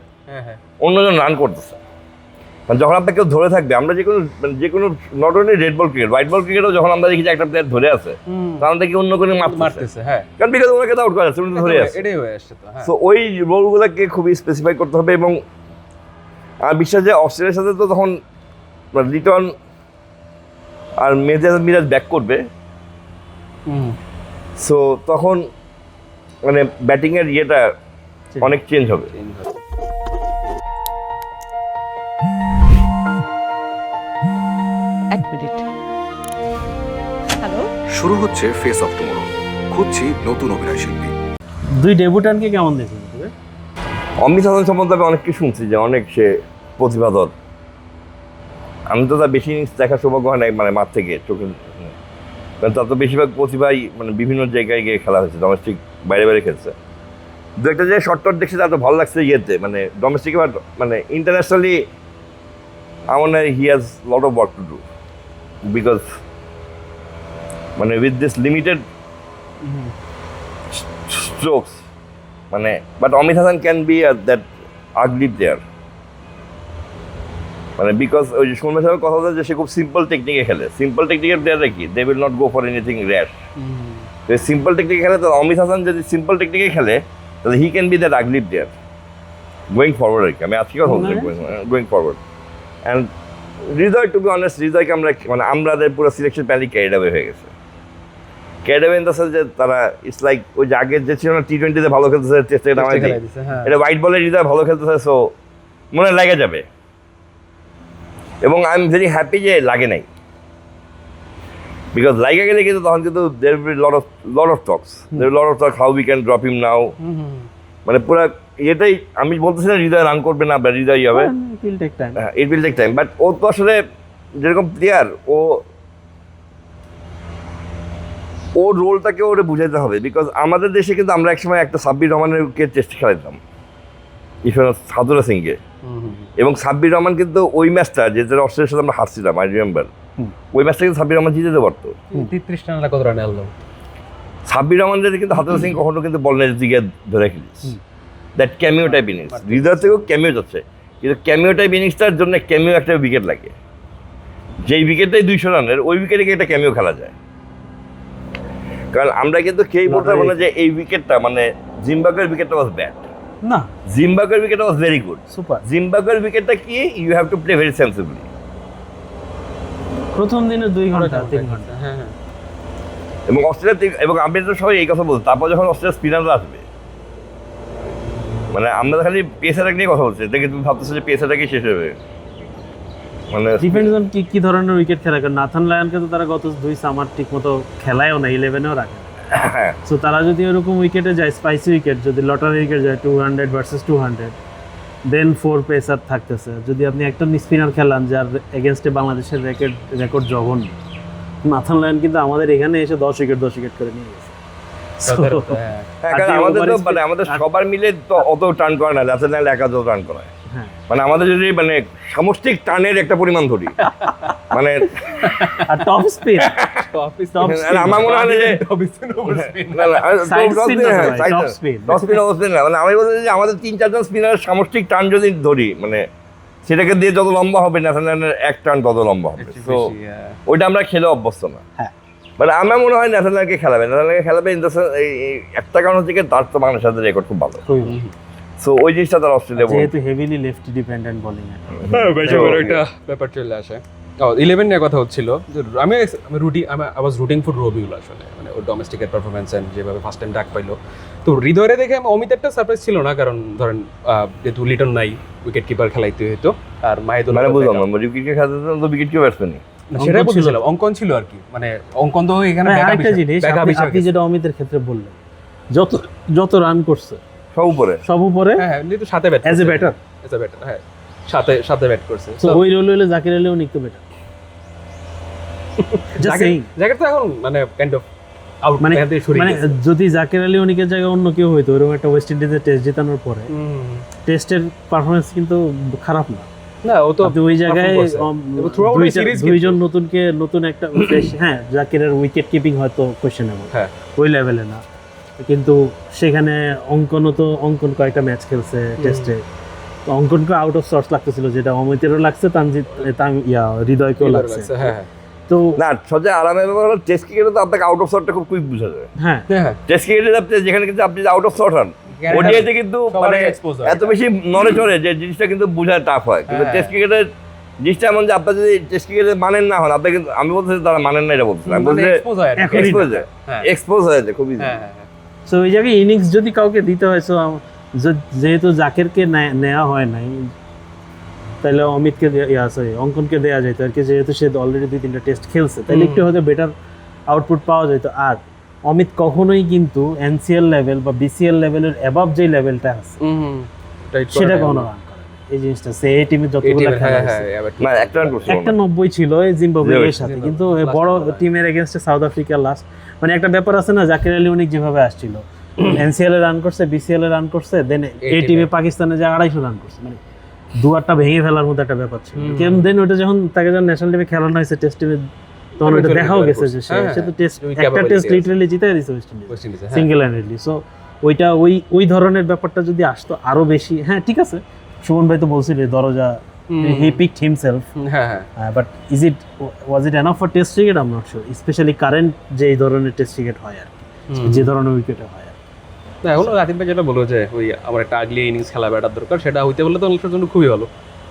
অন্যজন রান করতেছে। যখন আপনাকে কেউ ধরে থাকবে, আমরা যে কোনো not only red ball cricket, white ball ক্রিকেটও যখন আমরা দেখি যে একটা প্লেয়ার ধরে আছে, তখন দেখি অন্য কোনো মারতেছে, হ্যাঁ, কারণ বিকজ ওনাকে তো আউট করা আছে, উনি ধরে আছে, এটাই হয়ে আসছে। তো সো ওই রোলগুলোকে খুবই স্পেসিফাই করতে হবে। এবং আমার বিশ্বাস যে অস্ট্রেলিয়ার সাথে তো তখন লিটন আর মিরাজ ব্যাক করবে, সো তখন মানে ব্যাটিংয়ের ইয়েটা অনেক চেঞ্জ হবে। এক মিনিট। হ্যালো, শুরু হচ্ছে ফেস অফ টুমরো, খুঁজছি নতুন অভিনয় শিল্পী। দুই ডেবিউটানকে কেমন দেখলেন? অমিত হাসান সম্বন্ধে আমি অনেক কিছু শুনছি, যে অনেক সে প্রতিভাধর। আমি তো তার বেশি ইনিংস দেখার সৌভাগ্য হয় না, মানে মাঠ থেকে চোখে, তার তো বেশিরভাগ প্রতিভাই মানে বিভিন্ন জায়গায় গিয়ে খেলা হয়েছে, ডোমেস্টিক বাইরে বাইরে খেলছে। দু একটা যে শর্ট টট দেখছি, তার তো ভালো লাগছে ইয়েতে, মানে ডোমেস্টিক, মানে ইন্টারন্যাশনালি আমার মনে হয় he has lot of work to do, because মানে উইথ দিস লিমিটেড স্ট্রোকস, মানে but Amit Hasan can be that ugly player, মানে বিকজ ওই যে সুমন সাহেবের কথা হচ্ছে যে সে খুব সিম্পল টেকনিকে খেলে। সিম্পল টেকনিকের প্লেয়াররা কি, they will not go for anything rash, যদি সিম্পল টেকনিকে খেলে, তো অমিত হাসান যদি সিম্পল টেকনিকে খেলে তাহলে he can be that ugly player going forward আর কি। আমি আজকে কথা বলছি going forward. And Hridoy, to be honest, হৃদয়কে আমরা মানে আমাদের পুরো সিলেকশন প্যানেলই ক্যারিড অ্যাওয়ে হয়ে গেছে। Carried away in the sense যে তারা ইটস লাইক ওই যে আগের যে ছিল না T20-তে ভালো খেলতেছে, টেস্টে এটা আমাদের এটা হোয়াইট বলে হৃদয় ভালো খেলতেছে, সো মনে লেগে যাবে। এবং আই এম ভেরি হ্যাপি যে লাগে নাই, বিকজ লাগে গেলে কিন্তু তখন কিন্তু there will be lot of talks, lot of talk how we can drop him now. মানে পুরো এটাই আমি বলতেছি না হৃদয় রান করবে না বা হৃদয় হবে, it will take time. It will take time, but ও তো আসলে যেরকম প্লেয়ার ওর রোলটাকে ওরে বুঝাইতে হবে। বিকজ আমাদের দেশে কিন্তু আমরা একসময় একটা সাব্বির রহমানকে টেস্ট খেলাইতাম সাদুরা সিংকে, এবং সাব্বির রহমান কিন্তু ওই ম্যাচটা যেটা অস্ট্রেলিয়ার সাথে আমরা হারছিলাম, আই রিমেম্বার ওই ম্যাচটা কিন্তু সাব্বির রহমান জিতে পারতো। 33 রানে কত রানে আনলো সাব্বির রহমান যদি কিন্তু হাতুরা সিং কখনো কিন্তু বল নেই দিকে ধরে খেলিস, দ্যাট ক্যামিও টাইপ ইনিংস। হৃদয় থেকেও ক্যামিও যাচ্ছে, কিন্তু ক্যামিও টাইপ ইনিংসটার জন্য ক্যামিও একটা উইকেট লাগে, যেই উইকেটটাই 200 রানের ওই উইকেটে একটা ক্যামিও খেলা যায়। কারণ আমরা কিন্তু কেই বলতে পারবো না যে এই উইকেটটা মানে জিম্বাবুয়ের উইকেটটা ওয়াজ ব্যাড, না জিম্বাবুয়ের উইকেটটা ওয়াজ ভেরি গুড। সুপার। জিম্বাবুয়ের উইকেটটা কি, you have to play very sensibly. প্রথম দিনে 2 ঘন্টা 3 ঘন্টা। হ্যাঁ হ্যাঁ। এবং অস্ট্রেলিয়া এবং আমি তো সবাই এই কথা বলছি, তারপর যখন অস্ট্রেলিয়া স্পিনাররা আসবে, মানে আমরা খালি পেসারটাকে নিয়ে কথা বলছি, দেখে তুমি ভাবতেছো যে পেসারটাকে শেষ হবে, মানে ডিপেন্ডস অন কি ধরনের উইকেট খেলা। কারণ নাথান লায়নকে তো তারা গত 2 সামার ঠিক মতো খেলায়ও না, 11-এও রাখে। সো তারা যদি ওরকম উইকেটে যায়, স্পাইসি উইকেট, যদি লটারি উইকেট যায় 200 ভার্সেস 200, দেন 4 পেসার থাকতেছে। যদি আপনি একটা স্পিনার খেলান যার এগেনস্টে বাংলাদেশের রেকর্ড জঘন্য, নাথান লায়ন কিন্তু আমাদের এখানে এসে 10 উইকেট করে নিয়ে গেছে। হ্যাঁ, কারণ আমাদের তো মানে আমাদের সবার মিলে তো অত টার্ন করে না, যাতে নাহলে একা যত টার্ন করায়। মানে আমাদের যদি মানে সামষ্টিক টার্নের একটা পরিমাণ ধরি, মানে আর টপ স্পিন আমার মনে হয় যে মানে আমি বলতে যে আমাদের 3-4 জন স্পিনার সামষ্টিক টার্ন যদি ধরি, মানে সেটাকে দিয়ে যত লম্বা হবে ন্যাশনালের এক টার্ন তত লম্বা হবে। তো ওইটা আমরা খেলে অভ্যস্ত না। মানে আমার মনে হয় ন্যাশনালকে খেলাবে ইন দ্য সেন্স এই একটা কারণ হচ্ছে তার তো বাংলাদেশের সাথে রেকর্ড খুব ভালো, সো ওই জিনিসটা তার অস্ট্রেলিয়া যেহেতু হেভিলি লেফটি ডিপেন্ডেন্ট বোলিং বেশি বড় একটা ব্যাপার চলে আসে। 11 নিয়ে কথা হচ্ছিল, আমি ওয়াজ রুটিং ফর রবিউল আসলে, মানে ওর ডোমেস্টিকের পারফরমেন্স এন্ড যেভাবে ফার্স্ট টাইম ডাক পাইলো। তো হৃদয়ে দেখে অমিতেরটা সারপ্রাইজ ছিল না, কারণ ধরেন যেহেতু লিটন নাই, উইকেট কিপার খেলাইতে হতো, আর মাহিদুল মানে বুঝলাম না উইকেট খেলাতে তো উইকেট কিপার ব্যাটসম্যান সেটাই বলছিলাম, অঙ্কন ছিল আর কি, মানে অঙ্কন তো এখানে একটা জিনিস আপনি যেটা অমিতের ক্ষেত্রে বললেন, যত রান করছে সব উপরে হ্যাঁ কিন্তু সাথে ব্যাট অ্যাজ এ ব্যাটার হ্যাঁ সাথে ব্যাট করছে। তো ওই রোল হলে জাকির আলী অনেক তো বেটার। জাকির তো এখন মানে কাইন্ড অফ আউট, মানে যদি জাকির আলী অনেকের জায়গায় অন্য কেউ হইতো, ওরকম একটা ওয়েস্ট ইন্ডিজে টেস্ট জেতানোর পরে টেস্টের পারফরমেন্স কিন্তু খারাপ না। না ও তো ওই জায়গায় দুইজন নতুন একটা হ্যাঁ জাকিরের উইকেট কিপিং হয়তো কোয়েশ্চেনেবল, হ্যাঁ ওই লেভেলে না, কিন্তু সেখানে অঙ্কন কয়েকটা ম্যাচ খেলছে টেস্টে, তো অঙ্কনকে আউট অফ সর্টস লাগতেছিল, যেটা অমিতেরও লাগছে, হৃদয়কেও লাগছে। হ্যাঁ তো না সবচেয়ে আরামের ব্যাপার হলো টেস্ট ক্রিকেটে তো আপনাকে আউট অফ শটটা খুব কুইক বোঝা যায়। হ্যাঁ টেস্ট ক্রিকেটে আপনি যেখানে কিন্তু আপনি আউট অফ শট হন, ওডিআইতে কিন্তু মানে এত বেশি নলেজ হয় যে জিনিসটা কিন্তু বোঝা টাফ হয়। কিন্তু টেস্ট ক্রিকেটের জিনিসটা এমন যে আপনার যদি টেস্ট ক্রিকেটে মানেন না হন, আপনি কিন্তু আমি বলতেছি তারা মানেন না, এটা বলতেছি আমি বলতে এক্সপোজ হয়ে যায় খুব ইজি। সো ওই জায়গায় ইনিংস যদি কাউকে দিতে হয়, সো যেহেতু জাকিরকে নেওয়া হয় নাই, তাহলে অমিতকে অঙ্কনকে দেওয়া যেত আর কি, যেহেতু সে অলরেডি 2-3টা টেস্ট খেলছে, তাহলে একটু হয়তো বেটার আউটপুট পাওয়া যেত। আর অমিত কখনোই কিন্তু এনসিএল লেভেল বা বিসিএল লেভেলের অ্যাবভ যে লেভেলটা আছে সেটা কখনো রান করে এই জিনিসটা। সে এই টিমে যতগুলো খেলা একটা 90 ছিল এই জিম্বাবুয়ের সাথে, কিন্তু বড় টিমের এগেইনস্টে সাউথ আফ্রিকা লাস্ট, মানে একটা ব্যাপার আছে না, জাকির আলী অনেক যেভাবে আসছিল, এনসিএল এ রান করছে, বিসিএল এ রান করছে, দেন এই টিমে পাকিস্তানে যে 250 রান করছে, মানে দুয়ারটা ভেঙে ফেলার মতো একটা ব্যাপার ছিল। কেন দেন ওটা যখন তাকে যখন ন্যাশনাল টিমে খেলানো হয়েছে, টেস্ট টিমে, তখন ওটা দেখাও গেছে যে সে তো একটা টেস্ট লিটারালি জিতাই দিয়েছে West Indies single handedly. So ওইটা ওই ধরনের ব্যাপারটা যদি আসতো আরো বেশি, হ্যাঁ ঠিক আছে, সুমন ভাই তো বলছিল দরজা he picked himself, but was it enough for test cricket? I am not sure, especially current যে এই ধরনের টেস্ট ক্রিকেট হয় আর কি। যে ধরনের উইকেটে হয়। না এখন রাকিব ভাই যেটা বললো যে ওই আমার একটা আগলি ইনিংস খেলা ব্যাটার দরকার, সেটা হইতে বললে তো বাংলাদেশের জন্য খুবই ভালো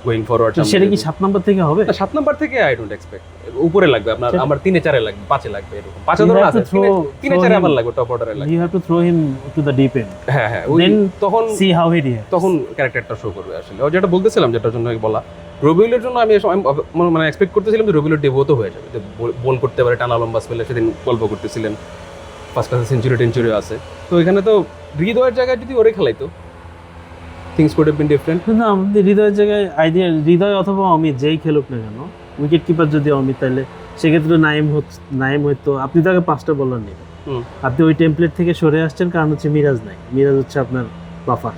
গোয়িং ফরওয়ার্ড। সেটা কি 7 নম্বর থেকে হবে? 7 নাম্বার থেকে আই ডোন্ট এক্সপেক্ট, উপরে লাগবে আপনার, আমার 3-4 লাগবে, 5 লাগবে, এরকম 5 ধরনের আছে, 3-4 আবার লাগবে, টপ অর্ডারে লাগবে। You have to throw him to the deep end. হ্যাঁ হ্যাঁ, ওই Then তখন see how he reacts. তখন ক্যারেক্টারটা শো করবে আসলে। ও যেটা বলতেছিলাম, যেটার জন্য বলা, রবিউলের জন্য আমি মানে এক্সপেক্ট করতেছিলাম যে রবিউলের ডেবিউ তো হয়ে যাবে, যে বল করতে পারে, টানা লম্বা স্পেলে সেদিন গল্প করতেছিলেন, ফার্স্ট ক্লাসে সেঞ্চুরি আছে। তো এখানে তো হৃদয়ের জায়গায় যদি ওরে খেলাইতো, things could have been different. না, আমাদের হৃদয়ের জায়গায় আইডিয়া হৃদয় অথবা অমিত যেই খেলুক না কেন, উইকেট কিপার যদি অমিত, তাহলে সেক্ষেত্রে নাইম হয়তো আপনি তাকে 5টা বলার নেবেন। আপনি ওই টেমপ্লেট থেকে সরে আসছেন, কারণ হচ্ছে মিরাজ নাই, মিরাজ হচ্ছে আপনার বাফার,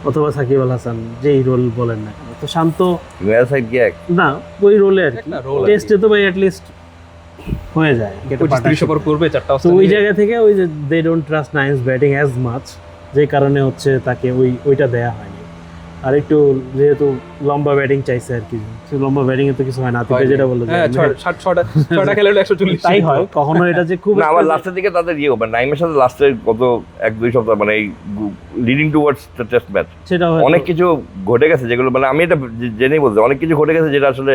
অথবা সাকিব আল হাসান, যেই রোল বলেন না কেন। তো শান্ত না ওই রোলে আর কি, টেস্টে তো ভাই অ্যাটলিস্ট হয়ে যায়, 30 ওভার করবে, 4টা। তো ওই জায়গা থেকে ওই যে they don't trust Naim's batting as much, যে কারণে হচ্ছে তাকে ওইটা দেয়া হয়নি। আর একটু যেহেতু লম্বা ব্যাটিং চাইছে আর কি, লম্বা ব্যাটিং এ তো কিছু হয় না, আপনি যেটা বললেন, হ্যাঁ 6টা খেলে 140 তাই হয় কখনো, এটা যে খুব না আবার লাস্টের দিকে তাদের মানে নাইমের সাথে লাস্টের গত 1-2 সপ্তাহ মানে এই leading towards the test match সেটা অনেক কিছু ঘটে গেছে, যেগুলো মানে আমি এটা জেনেই বলছি, অনেক কিছু ঘটে গেছে যেটা আসলে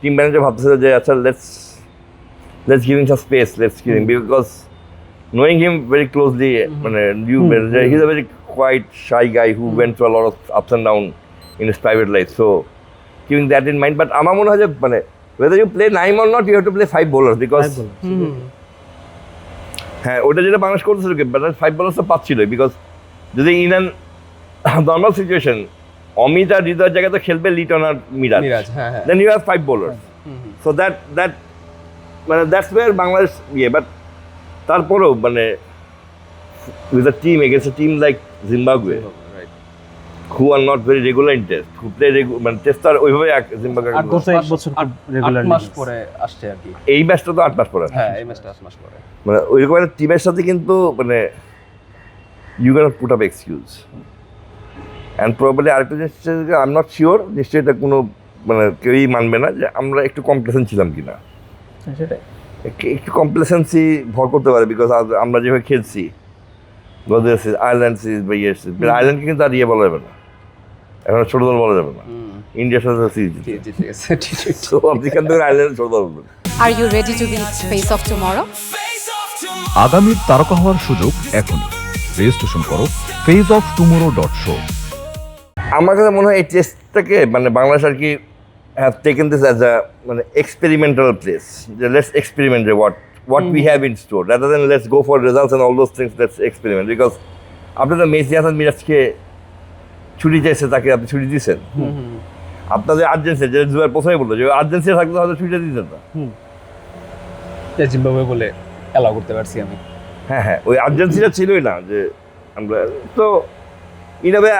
টিম ম্যানেজার ভাবতেছিল যে আচ্ছা let's give him some space, let's give him, because knowing him very closely, মানে he's a very quiet, shy guy who went through a lot of ups and downs in his private life, so keeping that in mind. But আমার মনে হয় যে মানে whether you play 9 or not, you have to play 5 bowlers, because হ্যাঁ ওটা যেটা বাংলাদেশ করতেছিল কি, বাট 5 bowlers তো পাচ্ছিল, বিকজ যদি in an normal situation Amit আর হৃদয়ের জায়গায় তো খেলবে লিটন আর Miraz, then you have 5 bowlers, so that মানে দ্যাটস ওয়্যার বাংলাদেশ বাট তারপরেও মানে with a team against a team like Zimbabwe, who are not very regular in test, who play মানে টেস্ট আর ওইভাবে জিম্বাবুয়ে 8 বছর রেগুলার 8 মাস পরে আসছে আর কি। এই ম্যাচটা তো 8 মাস পরে, হ্যাঁ এই ম্যাচটা 8 মাস পরে, মানে ওইরকম একটা টিমের সাথে কিন্তু মানে you can't put up excuse. And probably আরেকটা জিনিস আই এম নট শিওর, নিশ্চয়ই এটা কোনো মানে কেউই মানবে না যে আমরা একটু কমপ্লেসেন্ট ছিলাম কিনা, সেটাই একটু কমপ্লেসেন্সি ভর করতে পারে, বিকজ আমরা যেভাবে খেলছি আয়ারল্যান্ড সিরিজ বা ইয়ে সিরিজ, আয়ারল্যান্ডকে কিন্তু আর ইয়ে বলা যাবে না, এখন ছোট দল বলা যাবে না, ইন্ডিয়ার সাথে সিরিজ তো আপনি এখান থেকে আয়ারল্যান্ড ছোট দল বলবেন। Are you ready to be face of tomorrow? আগামীর তারকা হওয়ার সুযোগ এখনই। রেজিস্ট্রেশন করো faceoftomorrow.show। আমার কাছে মনে হয় এই টেস্টটাকে মানে বাংলাদেশ আর কি have taken this as a মানে এক্সপেরিমেন্টাল প্লেস, যে let's experiment what we have in store, rather than let's go for results and all those things, let's experiment, because আপনার তো মেসি হাসান মিরাজকে ছুটি চাইছে, তাকে আপনি ছুটি দিয়েছেন, আপনাদের আর্জেন্সি যে জুয়ার প্রথমে বললো যে আর্জেন্সি থাকলে হয়তো ছুটিটা দিতেন না, জিম্বাবুয়ে বলে অ্যালাউ করতে পারছি আমি। হ্যাঁ ওই আর্জেন্সিটা ছিলই না যে আমরা তো ইনাবে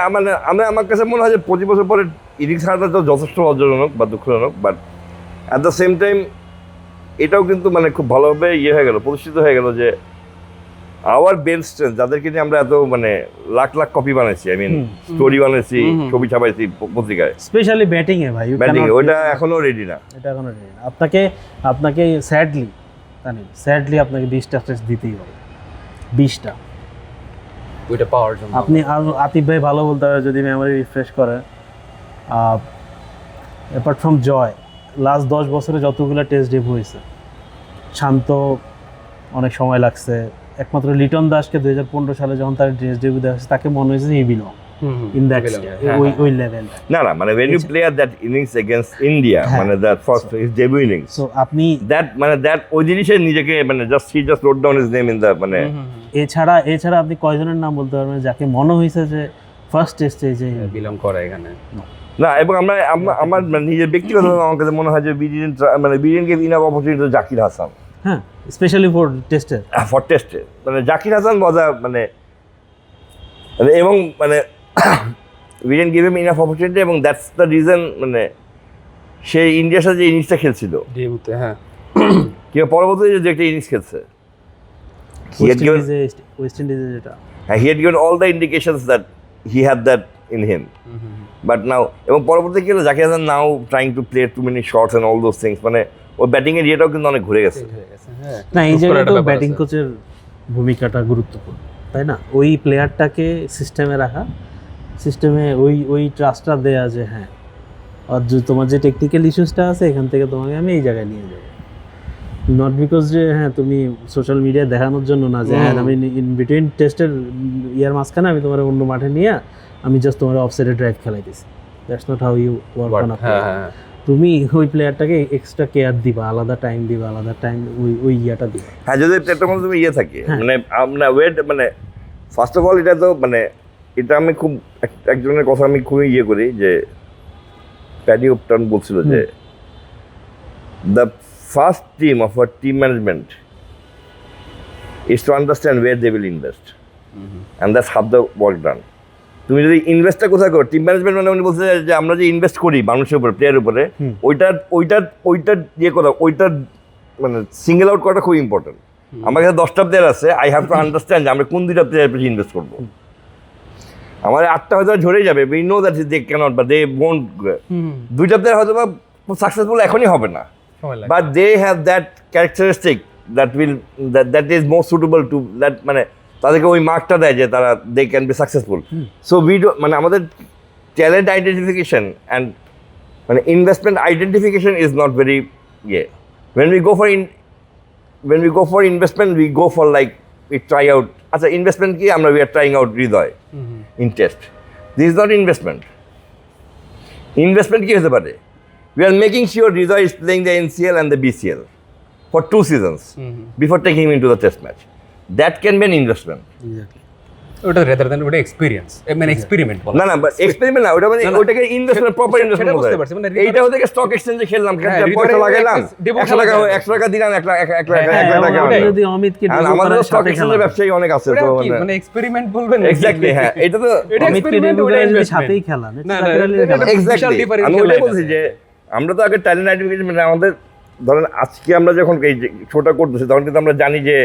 আমার কাছে মনে হয় যে 25 বছর পরে ইনিংস খেলাটা তো যথেষ্ট লজ্জাজনক বা দুঃখজনক, but at the same time এটাও কিন্তু মানে খুব ভালোভাবে হয়ে গেল, প্রতিষ্ঠিত হয়ে গেল যে আওয়ার বেঞ্চ স্ট্রেন্থ, যাদেরকে নিয়ে আমরা এত মানে লাখ কপি বানাইছি, আই মিন স্টোরি বানাইছি, ছবি ছাপাইছি পত্রিকায়, স্পেশালি ব্যাটিং এ ভাই, ব্যাটিং ওইটা এখনো রেডি না, এটা এখনো রেডি না। আপনাকে স্যাডলি আপনাকে 20টা টেস্ট দিতেই হবে, 20টা ওইটা পাওয়ার জন্য। আপনি আতিফ ভাই ভালো বলতে হবে যদি মেমোরি রিফ্রেশ করে, অ্যাপার্ট ফ্রম জয় লাস্ট 10 বছরে যতগুলো টেস্ট ডেবিউ হয়েছে, শান্ত অনেক সময় লাগছে, একমাত্র লিটন দাসকে 2015 সালে যখন তার টেস্ট ডেবিউ দেওয়া হয়েছে তাকে মনে হয়েছে হি বিলং ইন দ্যাট ওই লেভেল। না মানে when you play at that innings against India, মানে that first his debut innings, so আপনি that ওই জিনিসে নিজেকে মানে he just wrote down his name in the মানে এছাড়া আপনি কয়জনের নাম বলতে পারবেন যাকে মনে হয়েছে যে ফার্স্ট টেস্টে যে বিলং করে এখানে? না, এবং আমার নিজের ব্যক্তিগত আমার কাছে মনে হয় যে BDN gave enough opportunity to Zakir Hasan, হ্যাঁ স্পেশালি ফর টেস্টে মানে জাকির হাসান বজা মানে এবং মানে BDN gave him enough opportunity, এবং দ্যাটস দ্য রিজন মানে সে ইন্ডিয়ার সাথে যে ইনিংসটা খেলছিল ডেবিউতে, হ্যাঁ কি পরবর্তীতে যে একটা ইনিংস খেলছে, ওয়েস্ট ইন্ডিজে যেটা, he had given all the indications that he had that in him, but now এবং পরবর্তীতে কি হলো, Zakir Hasan now trying to play too many shots and all those things, মানে ও ব্যাটিং এর ইয়েটাও কিন্তু অনেক ঘুরে গেছে। না এই জায়গায় তো ব্যাটিং কোচের ভূমিকাটা গুরুত্বপূর্ণ, তাই না? ওই প্লেয়ারটাকে সিস্টেমে রাখা, সিস্টেমে ওই ট্রাস্টটা দেয়া যে হ্যাঁ, আর যে তোমার যে টেকনিক্যাল ইস্যুসটা আছে এখান থেকে তোমাকে আমি এই জায়গায় নিয়ে যাবো, নট বিকজ যে হ্যাঁ তুমি সোশ্যাল মিডিয়ায় দেখানোর জন্য না যে হ্যাঁ আমি ইন বিটুইন টেস্টের ইয়ার মাঝখানে আমি তোমার অন্য মাঠে নিয়ে আমি জাস্ট তোমার অফসাইডে ড্রাইভ খেলাই দিছি। That's not how you work on a player. তুমি ওই প্লেয়ারটাকে এক্সট্রা কেয়ার দিবা, আলাদা টাইম দিবা, আলাদা টাইম ওই ইয়াটা দিবা। হ্যাঁ, যদি প্লেয়ারটার মধ্যে তুমি থাকে মানে আপনার ওয়েট মানে ফার্স্ট অফ অল এটা তো মানে এটা আমি খুব একজনের কথা আমি খুবই করি যে প্যাডি উপটন বলছিল যে the first team of a team management is to understand where they will invest and that's half the work done. তুমি যদি ইনভেস্টটা কোথায় করো, টিম ম্যানেজমেন্ট মানে উনি বলছে যে আমরা যে ইনভেস্ট করি মানুষের উপরে, প্লেয়ারের উপরে, ওইটার করা, ওইটার মানে সিঙ্গেল আউট করাটা খুব ইম্পর্টেন্ট। আমার কাছে 10টা প্লেয়ার আছে, আই হ্যাভ টু আন্ডারস্ট্যান্ড যে আমরা কোন 2টা প্লেয়ারের পেছনে ইনভেস্ট করবো। আমার 8টা হয়তো ঝরেই যাবে, we know that they cannot বা দে ওন্ট, 2টা প্লেয়ার হয়তো বা সাকসেসফুল এখনই হবে না, but they have that characteristic that is more suitable to that, মানে তাদেরকে ওই মার্কটা দেয় যে তারা they can be successful. So মানে আমাদের ট্যালেন্ট আইডেন্টিফিকেশন অ্যান্ড মানে investment identification is not very when we go for investment we go for like we try out আচ্ছা ইনভেস্টমেন্ট কি আমরা we are trying out Hridoy in test. This is not investment কি হতে পারে? We are making sure Hridoy is playing the NCL and the BCL for 2 seasons before taking him into the test match. That can be an investment. Exactly. ওটা রেদার দেন ওটা এক্সপেরিয়েন্স, মানে এক্সপেরিমেন্ট বলা। না বাট এক্সপেরিমেন্ট না, ওটা মানে ওটাকে ইনভেস্টমেন্ট, প্রপার ইনভেস্টমেন্ট বুঝতে পারছি। মানে এইটা হতে স্টক এক্সচেঞ্জে খেললাম, পয়সা লাগাইলাম, 100 টাকা দিলাম, 1 লাখ যদি অমিতকে আমাদের স্টক এক্সচেঞ্জের ব্যবসায়ী অনেক আছে, তো মানে এক্সপেরিমেন্ট বলবেন এক্স্যাক্টলি। হ্যাঁ, এটা তো অমিতকে ডেবিউটারের সাথেই খেলা, এক্স্যাক্টলি। আমি ওটাই বলছি যে আমরা তো আগে ট্যালেন্ট আইডেন্টিফিকেশন মানে আমাদের ধরেন আজকে আমরা যখন এই শোটা করতেছি তখন কিন্তু আমরা জানি যে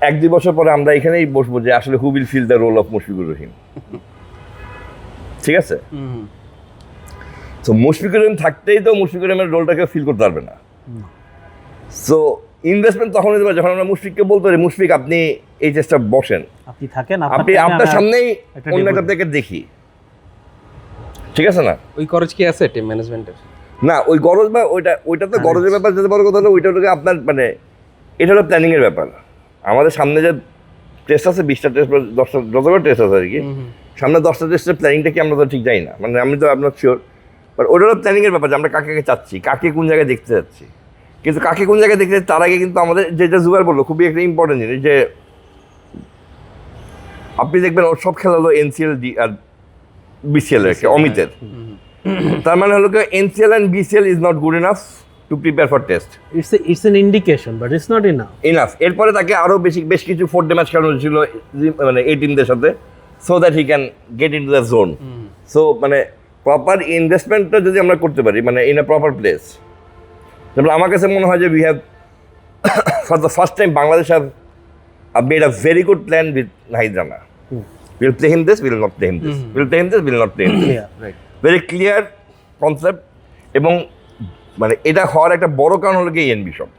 1-2 বছর পরে আমরা এখানেই বসবো যে আসলে who will fill the role of Mushfiqur Rahim. ঠিক আছে, তো মুশফিকুর রহিম থাকতেই তো মুশফিকুর রহিমের রোলটাকে ফিল করতে পারবে না। সো ইনভেস্টমেন্ট তখন হতে পারে যখন আমরা মুশফিককে বলতে পারি মুশফিক আপনি এই চেষ্টা বসেন, আপনি থাকেন, আপনি আপনার সামনেই অন্য একটা থেকে দেখি, ঠিক আছে না? ওই খরচ কি আছে টিম ম্যানেজমেন্টের? না, ওই গরজ বা ওইটা তো গরজের ব্যাপার, যেতে বড় কথা হলো ওইটা হলো আপনার মানে এটা হলো প্ল্যানিংয়ের ব্যাপার। আমাদের সামনে যে টেস্ট আছে 20টা টেস্ট, 10টা যতগুলো টেস্ট আছে আর কি, সামনে 10টা টেস্টের প্ল্যানিংটা কি আমরা তো ঠিক জানি না, মানে আমি তো আপনার শিওর, বাট ওটা হলো প্ল্যানিংয়ের ব্যাপার যে আমরা কাকে চাচ্ছি, কাকে কোন জায়গায় দেখতে যাচ্ছি। কিন্তু কাকে কোন জায়গায় দেখতে তার আগে কিন্তু আমাদের যেটা জুবাইর বললো খুবই একটা ইম্পর্টেন্ট জিনিস, যে আপনি দেখবেন ওর সব খেলা হলো NCL আর BCL এর, অমিতের। তার মানে হলো NCL and BCL is not good enough to prepare for test. It's an indication, but it's not enough. এরপরে তাকে আরো বেশ কিছু 4-day ম্যাচ খেলানো ছিল মানে এই টিমদের সাথে, so that he can get into the zone. So মানে প্রপার ইনভেস্টমেন্টটা যদি আমরা করতে পারি মানে ইন আ প্রপার প্লেস, যেমন আমার কাছে মনে হয় যে we have for the first time Bangladesh have made a very good plan with Nahid Rana. Will play him this, will not play him this, will play him this, will not play him this, very clear concept. এবং মানে এটা হওয়ার একটা বড় কারণ হলো কি ইএন বিশপ,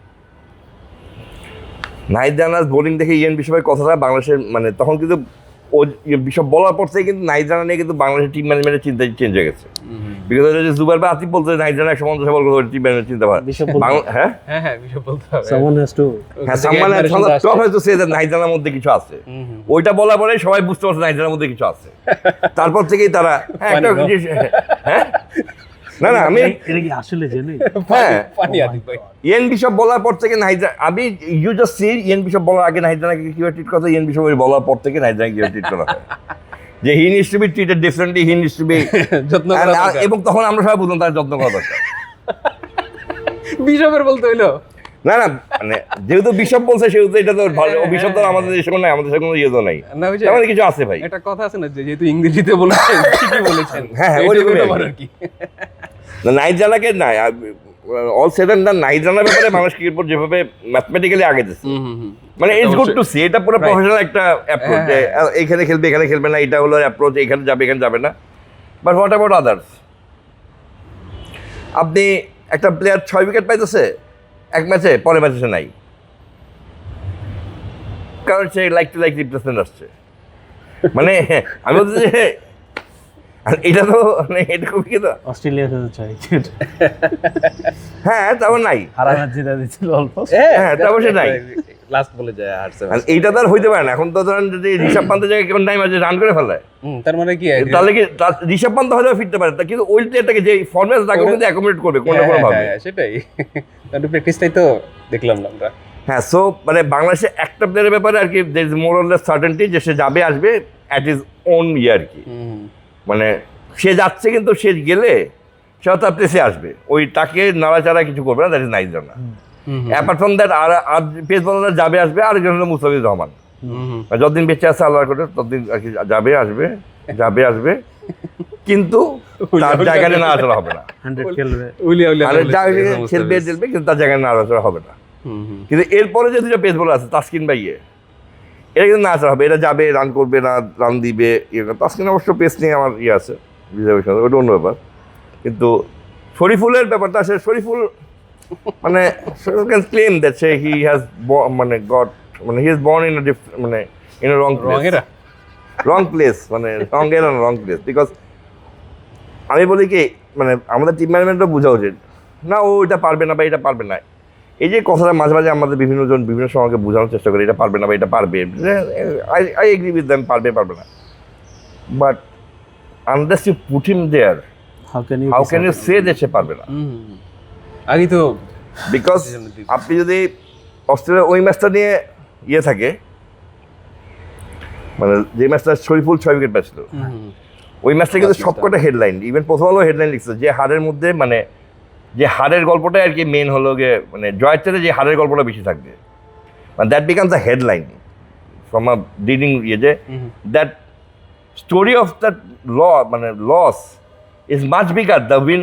নাহিদ রানার বোলিং দেখে ইএন বিশপের কথাটা বাংলাদেশের মানে তখন কিন্তু ও বিশপ বলার পর থেকে কিন্তু নাহিদ রানা নিয়ে কিন্তু বাংলাদেশের টিম ম্যানেজমেন্টের চিন্তা চেঞ্জ হয়ে গেছে। বিকজ জুবাইর বা আতিফ বলতে নাহিদ রানা একটা মন্ত্রী বলতে টিম ম্যানেজমেন্ট চিন্তা পারে। হ্যাঁ হ্যাঁ বিশপ বলতে হবে, someone has to say that Nahid রানার মধ্যে কিছু আছে। ওইটা বলার পরে সবাই বুঝতে পারছে নাহিদ রানার মধ্যে কিছু আছে। তারপর থেকেই তারা হ্যাঁ না আমি এটা কি আসলে জানি? হ্যাঁ, ফানি আদিব ভাই। ইএন বিশপ বলার পর থেকে নাহিদ আমি you just see Ian Bishop বলার আগে নাহিদ রানাকে কিভাবে ট্রিট করতে, ইএন বিশপ বলার পর থেকে নাহিদ রানাকে কিভাবে ট্রিট করা হয় যে he needs to be treated differently, he needs to be যত্ন করা দরকার। এবং তখন আমরা সবাই বুঝলাম তার যত্ন করা দরকার। বিশপের বলতে হইলো না মানে যেহেতু বিশপ বলছে সেহেতু এটা তো ভালো, বিশপ তো আমাদের দেশে নাই, আমাদের দেশে কোনো ইয়ে তো নাই, না ওই যে আমাদের কিছু আছে ভাই। একটা কথা আছে না যে যেহেতু ইংরেজিতে বলেছেন ঠিকই বলেছেন। হ্যাঁ ওইরকমই আর কি। নাহিদ রানাকে না অল সেড এন্ড ডান, নাহিদ রানার ব্যাপারে মানুষ ক্রিকেট যেভাবে ম্যাথমেটিক্যালি আগে যাচ্ছে মানে ইটস গুড টু সি, এটা পুরো প্রফেশনাল একটা অ্যাপ্রোচ যে এখানে খেলবে এখানে খেলবে না, এটা হলো অ্যাপ্রোচ, এখানে যাবে এখানে যাবে না। But what about others? আপনি একটা প্লেয়ার 6 উইকেট পাইতেছে এক ম্যাচে, পরের ম্যাচে নাই, কারণ সে লাইক টু লাইক রিপ্লেসমেন্ট আসছে। মানে আমি বলছি যে এটা তো মানে এটা খুবই কি তো অস্ট্রেলিয়া খেলতে চাই, হ্যাঁ তারপর নাই, হারানোর জিতা দিচ্ছিল অল্প। হ্যাঁ তারপর সে নাই, লাস্ট বলে যায় হারছে। আর এইটা তো আর হইতে পারে না। এখন তো ধরেন যদি ঋষভ পান্তের জায়গায় কেমন টাইম আছে রান করে ফেলায়, তার মানে কি তাহলে কি ঋষভ পান্ত হয়তো ফিরতে পারে, কিন্তু ওই প্লেয়ারটাকে যে ফর্মে তাকে কিন্তু অ্যাকোমোডেট করবে কোনো না কোনো ভাবে। সেটাই, তার প্র্যাকটিসটাই তো দেখলাম না আমরা। হ্যাঁ, সো মানে বাংলাদেশে একটা প্লেয়ারের ব্যাপারে আর কি there is more or less certainty যে সে যাবে আসবে অ্যাট ইজ ওন ইয়ে আর কি। মানে সে যাচ্ছে কিন্তু সে গেলে সে হয়তো প্লেসে আসবে, ওই তাকে নাড়াচাড়া কিছু করবে না, দ্যাট ইজ নাইস না। অ্যাপার্ট ফ্রম দ্যাট আর পেস বলার যাবে আসবে, আরেকজন হলো মুস্তাফিজুর রহমান, যতদিন বেঁচে আছে আল্লাহ করে ততদিন আর কি যাবে আসবে কিন্তু তার জায়গায় নাড়াচাড়া হবে না। 100 খেলবে, খেলবে কিন্তু তার জায়গায় নাড়াচাড়া হবে না। কিন্তু এরপরে যে দুটো পেস বলার আছে তাসকিন বা ইয়ে, এটা কিন্তু নাড়াচাড়া হবে, এটা যাবে রান করবে না, রান দিবে ইয়ে। তাসকিন অবশ্য পেস নিয়ে আমার ইয়ে আছে রিজার্ভেশন, ওটা অন্য ব্যাপার। কিন্তু শরীফুলের ব্যাপারটা আছে, শরীফুল মানে can claim that say he has মানে গট মানে হি ইজ বর্ন ইন মানে ইন আ রং প্লেস, মানে রং প্লেস। বিকজ আমি বলি কি মানে আমাদের টিম ম্যানেজমেন্টও বোঝা উচিত না ও এটা পারবে না বা এটা পারবে না। এই যে কথাটা মাঝে মাঝে আমাদের বিভিন্ন জন বিভিন্ন সময়কে বোঝানোর চেষ্টা করে এটা পারবে না বা এটা পারবে, আই এগ্রি উইথ দেম, পারবে না। But unless you put him there, how can you say যে সে পারবে না? আগে তো বিকজ আপনি যদি অস্ট্রেলিয়া ওই ম্যাচটা নিয়ে ইয়ে থাকে, মানে যে ম্যাচটা শরীফুল 6 উইকেট পাচ্ছিল, ওই ম্যাচটা কিন্তু সবকটা হেডলাইন, ইভেন প্রথম আলো হেডলাইন লিখছে যে হারের মধ্যে মানে যে হারের গল্পটাই আর কি মেন হলো গিয়ে মানে জয়ের চাইতে যে হারের গল্পটা বেশি থাকবে, মানে that becomes the headline from a reading ইয়ে যে দ্যাট স্টোরি অফ দ্যাট মানে loss is much bigger the win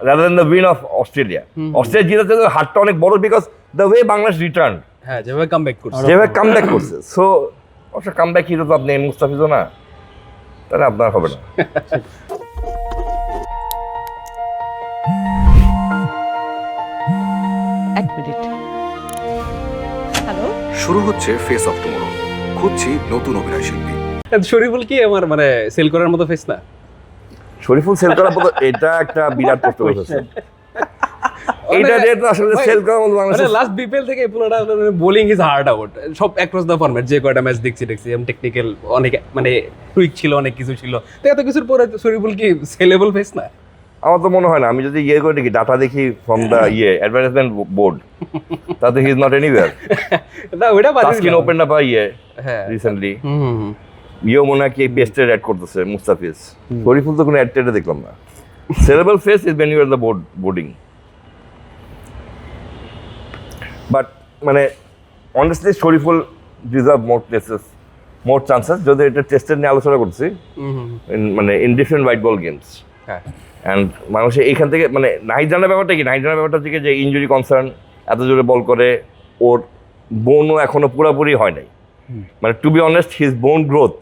rather than the win of Australia. Australia জিতাতে হারটা অনেক বড় because the way Bangladesh return, হ্যাঁ যেভাবে কামব্যাক করছে। সো অবশ্য কামব্যাক হিরো তো আপনি মুস্তাফিজও না, তাহলে আপনার হবে না। এক মিনিট। হ্যালো, শুরু হচ্ছে ফেস অফ টুমরো, খুঁজছি নতুন অভিনয় শিল্পী। শরীফুল কি আমার মানে সেল করার মতো ফেস না? শরীফুল সেল করার মতো এটা একটা বিরাট কষ্ট হয়েছে। এইটা যেহেতু আসলে সেল করার মতো মানে লাস্ট বিপিএল থেকে পুরোটা বোলিং ইজ হার্ড আউট, সব অ্যাক্রস দ্য ফরম্যাট যে কয়টা ম্যাচ দেখছি এবং টেকনিক্যাল অনেক মানে টুইক ছিল, অনেক কিছু ছিল। তো এত কিছুর পরে শরীফুল কি সেলেবল ফেস না? আমার তো মনে হয় না। আমি যদি ইয়ে করে দেখি ডাটা দেখি ফ্রম দ্য ইয়ে অ্যাডভার্টাইজমেন্ট বোর্ড, তাতে হি ইজ নট এনিওয়্যার। না ওটা বাদ তাসকিন ওপেন আপ ইয়ে রিসেন্টলি, ইও মনে হয় কি বেস্টের অ্যাড করতেছে মুস্তাফিজ। শরীফুল তো কোনো অ্যাড টেডে দেখলাম না। Sellable face is when you are the boarding. But মানে honestly Shoriful deserve more places, more chances. যদি এটা টেস্টের নিয়ে আলোচনা করছি মানে in different white ball games, and মানুষের এইখান থেকে মানে নাহিদ রানার ব্যাপারটা কি, নাহিদ রানার ব্যাপারটা থেকে যে ইনজুরি কনসার্ন, এত জোরে বল করে, ওর বোনও এখনও পুরোপুরি হয় নাই। মানে to be honest his bone growth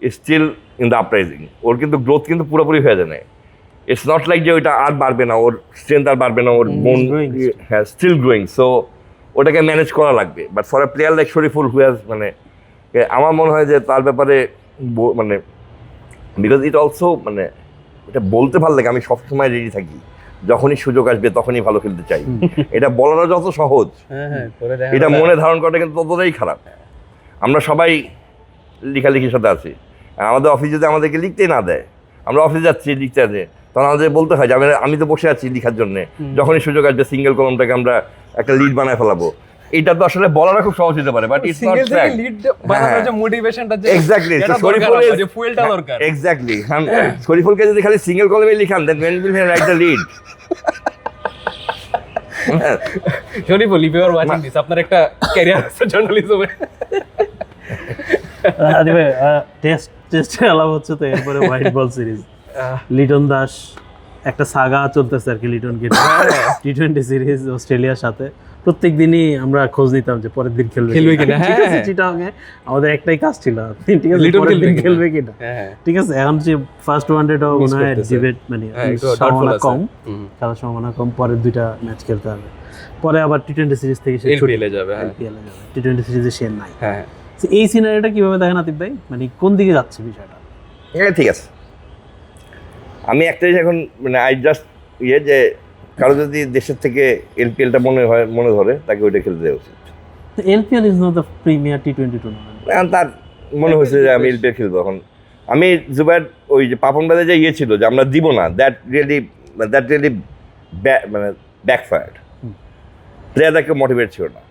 is still in the uprising. ওর কিন্তু গ্রোথ কিন্তু পুরোপুরি হয়ে যায় না। ইটস নট লাইক যে ওইটা আর বাড়বে না, ওর স্ট্রেংথ আর বাড়বে না, ওর বোন হ্যাঁ স্টিল গ্রোয়িং। সো ওটাকে ম্যানেজ করা লাগবে। But for a player like Shoriful who has মানে আমার মনে হয় যে তার ব্যাপারে মানে বিকজ ইট অলসো মানে এটা বলতে ভালো লাগে, আমি সবসময় রেডি থাকি, যখনই সুযোগ আসবে তখনই ভালো খেলতে চাই। এটা বলাটা যত সহজ, এটা মনে ধারণ করাটা কিন্তু ততটাই খারাপ। আমরা সবাই লেখালেখির সাথে আছি, আমাদের অফিস যদি আমাদেরকে লিখতেই না দেয়, আমরা অফিসে যাচ্ছি লিখতে আছে, তখন আমাদের বলতে হয় যে আমি তো বসে আছি লিখার জন্য, যখনই সুযোগ আসবে সিঙ্গেল কলমটাকে আমরা একটা লিড বানায় ফেলাবো। এটা তো আসলে বলাটা খুব সহজ হতে পারে, but it's not fact. Lead বানানোর যে মোটিভেশনটা যে এক্স্যাক্টলি শরীফুল যে ফুয়েলটা দরকার, এক্স্যাক্টলি শরীফুলকে যদি খালি সিঙ্গেল কলমে লিখান then when will he write the lead? Shoriful if you are watching this, আপনার একটা ক্যারিয়ার আছে জার্নালিজমে। আদি ভাই টেস্টে আলাপ হচ্ছে, তো এরপরে white ball series Liton Das একটা সাগা চলতেছে আর কি। লিটন কে টি20 সিরিজ অস্ট্রেলিয়ার সাথে প্রত্যেক দিনই আমরা খোঁজ নিতাম যে পরের দিন খেলবে কিনা। ঠিক আছে, চিটাগাংয়ে আমাদের একটাই কাজ ছিল, ঠিক আছে পরের দিন খেলবে কিনা। ঠিক আছে, এখন যে ফার্স্ট ওয়ানডেটাও মনে হয় ডিবেট মানে সম্ভাবনা কম, খেলার সম্ভাবনা কম, পরের দুইটা ম্যাচ খেলতে হবে। পরে আবার টি-20 সিরিজ থেকে সে LPL এ যাবে, হ্যাঁ। LPL এ যাবে, টি-20 সিরিজে সে নাই। হ্যাঁ তো এই সিনারিটা কিভাবে দেখেন আতিফ ভাই, মানে কোন দিকে যাচ্ছে বিষয়টা? হ্যাঁ ঠিক আছে, আমি একটা জিনিস এখন মানে আই জাস্ট যে কারো যদি দেশের থেকে এলপিএলটা মনে ধরে তাকে ওইটা খেলতে দেওয়া উচিত। LPL is not the premier টি-20 টুর্নামেন্ট। এখন তার মনে হয়েছে যে আমি এলপিএল খেলবো। এখন আমি জুবাইর ওই যে পাপন বাদে যে ছিল যে আমরা দিব না, দ্যাট রিয়েলি মানে ব্যাকফায়ার্ড। প্লেয়ারটাকে মোটিভেট ছিল না,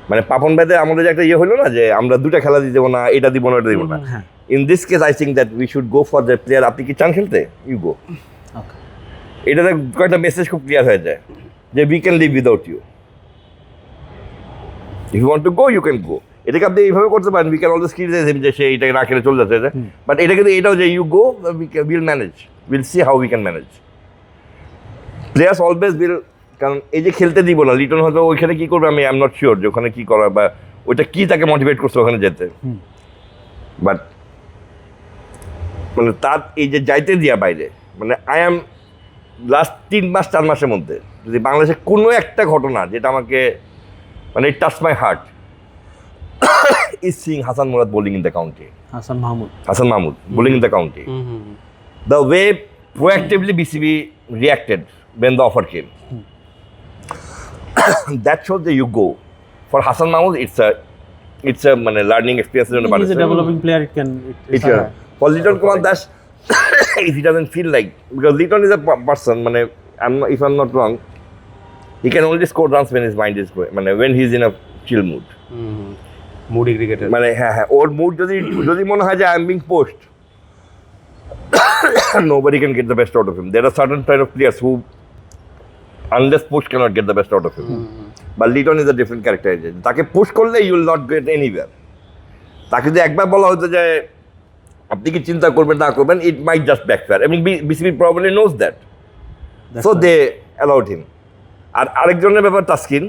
মানে পাপন বাদে আমাদের যে একটা হলো না যে আমরা দুটা খেলা দিয়ে দেবো না, এটা দিব না ওটা দিব না। হ্যাঁ, in this case I think that we should go for the player. আপনি কি চান খেলতে, ইউ গো। ওকে, এটাতে কয়েকটা মেসেজ খুব ক্লিয়ার হয়ে যায় যে we can live without you, if you want to go you can go. এটাকে আপনি এইভাবে করতে পারেন, we can always criticise him যে সে এটাকে না খেলে চলে যাচ্ছে, বাট এটা কিন্তু এটাও যে you go, will manage, will see how we can manage. Players always will, কারণ এই যে খেলতে দিব না, লিটন হয়তো ওইখানে কী করবে আমি আই এম নট শিওর যে ওখানে কী করা বা ওইটা কী তাকে মোটিভেট করছে ওখানে যেতে। বাট মানে তার এই যে যাইতে দিয়া বাইরে, মানে আই এম লাস্ট 3-4 মাসের মধ্যে যদি বাংলাদেশে কোনো একটা ঘটনা যেটা আমাকে মানে touch my heart is Singh Hasan Murad bowling in the county, Hasan Mahmud bowling in the county, the way proactively BCB reacted when the offer came. That shows that you go. For Hassan Mahmood, it's a মানে learning experience. He's a developing player. For Liton Kumar Dash, if he doesn't feel like, because Liton is a person, মানে if I'm not wrong, he can only score runs when his mind is going, মানে when he's in a chill mood. Moody cricketer, মানে হ্যাঁ ওর মুড যদি মনে হয় যে I am being pushed, nobody can get the best out of him. There are certain kind of players who, unless push, cannot get the best out of him. But Liton is a different character. তাকে পুশ করলে you will not get anywhere. তাকে যদি একবার বলা হতো যে আপনি কি চিন্তা করবেন না করবেন, it might just backfire. I mean BCB probably knows that. So they allowed him. আর আরেকজনের ব্যাপার তাসকিন,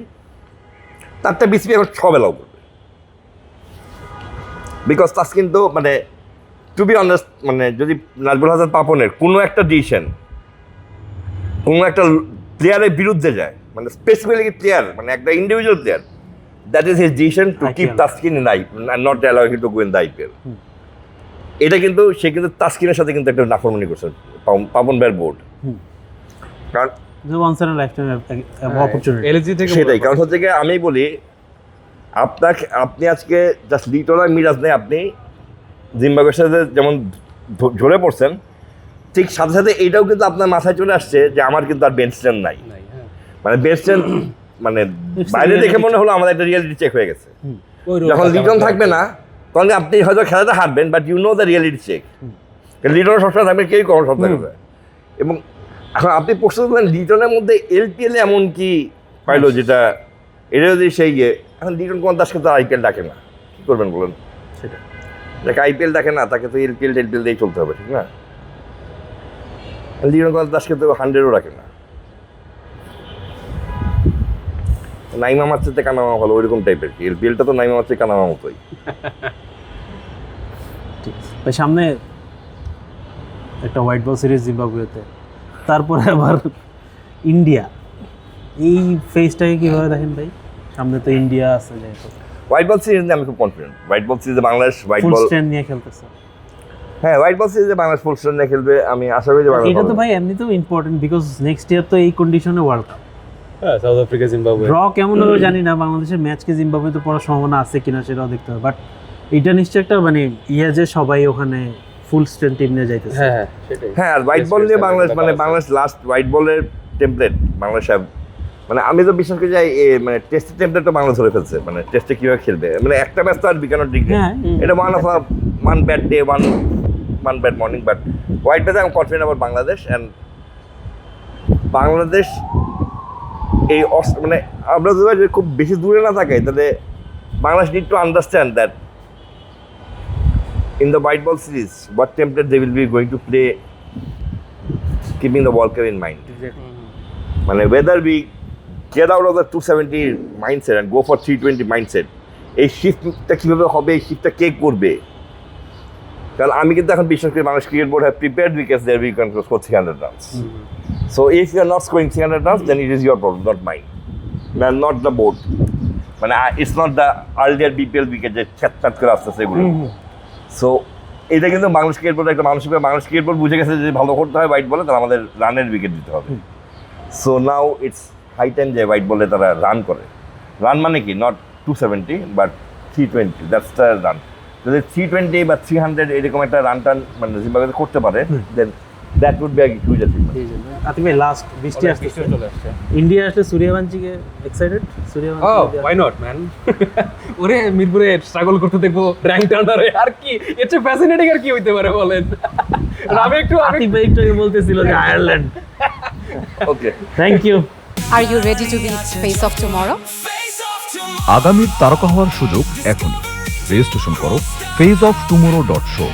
তারটা BCB এখন সব অ্যালাউ করবে, বিকজ তাসকিন তো মানে টু বি অনেস্ট, মানে যদি নাজমুল হাসান পাপনের কোনো একটা ডিসিশন কোনো একটা প্লেয়ারের বিরুদ্ধে যায়, মানে স্পেসিফিকলি প্লেয়ার, মানে একটা individual player, that is his decision to keep Taskin in IPL and not allow him to go in the IPL. এটা কিন্তু সে কিন্তু তাসকিনের সাথে কিন্তু একটা নাফরমানি করছে পাপন ভাইয়ের বোর্ড, কারণ সেটাই। কারণ হচ্ছে কি আমি বলি আপনি আজকে জাস্ট লিটন আর মিরাজ নেই, আপনি জিম্বাবুয়ের সাথে যেমন ঝরে পড়ছেন, ঠিক সাথে সাথে এইটাও কিন্তু আপনার মাথায় চলে আসছে যে আমার কিন্তু আর বেঞ্চ স্ট্রেন্থ নাই। মানে বেঞ্চ স্ট্রেন্থ মানে বাইরে দেখে মনে হলো আমাদের একটা রিয়েলিটি চেক হয়ে গেছে। যখন লিটন থাকবে না তখন আপনি হয়তো খেলাটা হারবেন, but you know the reality check. Liton সবসময় থাকবে, কেউ কখন সব থাকবে। এবং এখন আপনি প্রশ্ন করলেন লিটনের মধ্যে এলপিএল এমন কি পাইলো যেটা, এটা যদি সেই এখন লিটন কুমার দাসকে তো আইপিএল ডাকে না, কী করবেন বলেন? সেটা যাকে আইপিএল দেখে না তাকে তো এলপিএল দিয়েই চলতে হবে, ঠিক না? লিটন কুমার দাসকে তো 100ও রাখে না। নাইমা মারছে কানামা ভালো, ওইরকম টাইপের কি এলপিএলটা তো নাইমা মারছে কানামা মতোই। ভাই সামনে একটা হোয়াইট বল সিরিজ জিম্বাবুয়েতে, তারপরে আবার ইন্ডিয়া, এই ফেজটাকে কীভাবে দেখেন ভাই? সামনে তো ইন্ডিয়া আছে, যেহেতু হোয়াইট বল সিরিজ নিয়ে আমি খুব কনফিডেন্ট। হোয়াইট বল সিরিজে বাংলাদেশ হোয়াইট ফুল বল স্ট্রেন্থ নিয়ে খেলতেছে। হ্যাঁ, হোয়াইট বল সিরিজে বাংলাদেশ ফুল স্ট্রেন্থ নিয়ে খেলবে, আমি আশা করি যে বাংলাদেশ। এটা তো ভাই এমনিতেও ইম্পর্টেন্ট, বিকজ নেক্সট ইয়ার তো এই কন্ডিশনে ওয়ার্ল্ড কাপ। হ্যাঁ, সাউথ আফ্রিকা জিম্বাবুয়ে ড্র কেমন হবে জানি না, বাংলাদেশের ম্যাচকে জিম্বাবুয়েতে পড়ার সম্ভাবনা আছে কিনা সেটাও দেখতে হবে, বাট এটা নিশ্চয়ই একটা মানে যে সবাই ওখানে ফুল স্ট্রেন্থ টিম নিয়ে যাইতেছে। হ্যাঁ সেটাই। হ্যাঁ, আর হোয়াইট বল নিয়ে বাংলাদেশ মানে বাংলাদেশ লাস্ট হোয়াইট বলের টেমপ্লেট বাংলাদেশ, মানে আমি তো বিশ্বাস করি যে মানে টেস্টের টেমপ্লেটটা বাংলাদেশ ধরে ফেলছে। মানে টেস্টে কীভাবে খেলবে, মানে একটা ম্যাচ তো আর বিকানোর দিক নেই, এটা one bad day one bad morning. But white বলে আমি কনফিডেন্ট আবার বাংলাদেশ। অ্যান্ড বাংলাদেশ এই মানে আমরা যদি খুব বেশি দূরে না থাকে, তাহলে Bangladesh need to understand that in the white ball series, what template they will be going to play, keeping the World Cup in mind. মানে whether we get out of the 270 mindset and go for 320 mindset, এই শিফটটা কীভাবে হবে, এই শিফটটা কে করবে? কারণ আমি কিন্তু এখন বিশ্বাস করি Bangladesh cricket board have prepared wicket there we can score 300 runs. So if you are not scoring 300 runs, then it is your problem, not mine. Not the board, মানে it's not the earlier BPL wicket যে ছ্যাট করে আসতেছে এগুলো। সো এটা কিন্তু বাংলাদেশ ক্রিকেট বোর্ড একটা মানসিকভাবে বাংলাদেশ ক্রিকেট বোর্ড বুঝে গেছে যে ভালো করতে হয় হোয়াইট বলে, তারা আমাদের রানের উইকেট দিতে হবে। So now it's high time যে হোয়াইট বলে তারা রান করে। রান মানে কি, not 270 but 320, that's the run. যদি 320 বা 300 এরকম একটা রান টান মানে জিম্বাবুয়ে করতে পারে, then that would be a huge achievement. Atiq ভাই লাস্ট বৃষ্টি আসছে, চলে আসছে। ইন্ডিয়া আসলে সূর্যবংশীকে excited? Suryavanshi why not man, ওরে মিরপুরে স্ট্রাগল করতে দেখবো র্যাঙ্ক টার্নারে, আর কি এর চেয়ে ফ্যাসিনেটিং আর কি হইতে পারে বলেন। আমি একটু আতিক ভাই একটু আগে বলতেছিল যে Ireland. Okay, thank you. Are you ready to be face of tomorrow? আগামীর তারকা হওয়ার সুযোগ এখনই। রেজিস্ট্রেশন করো faceoftomorrow.show।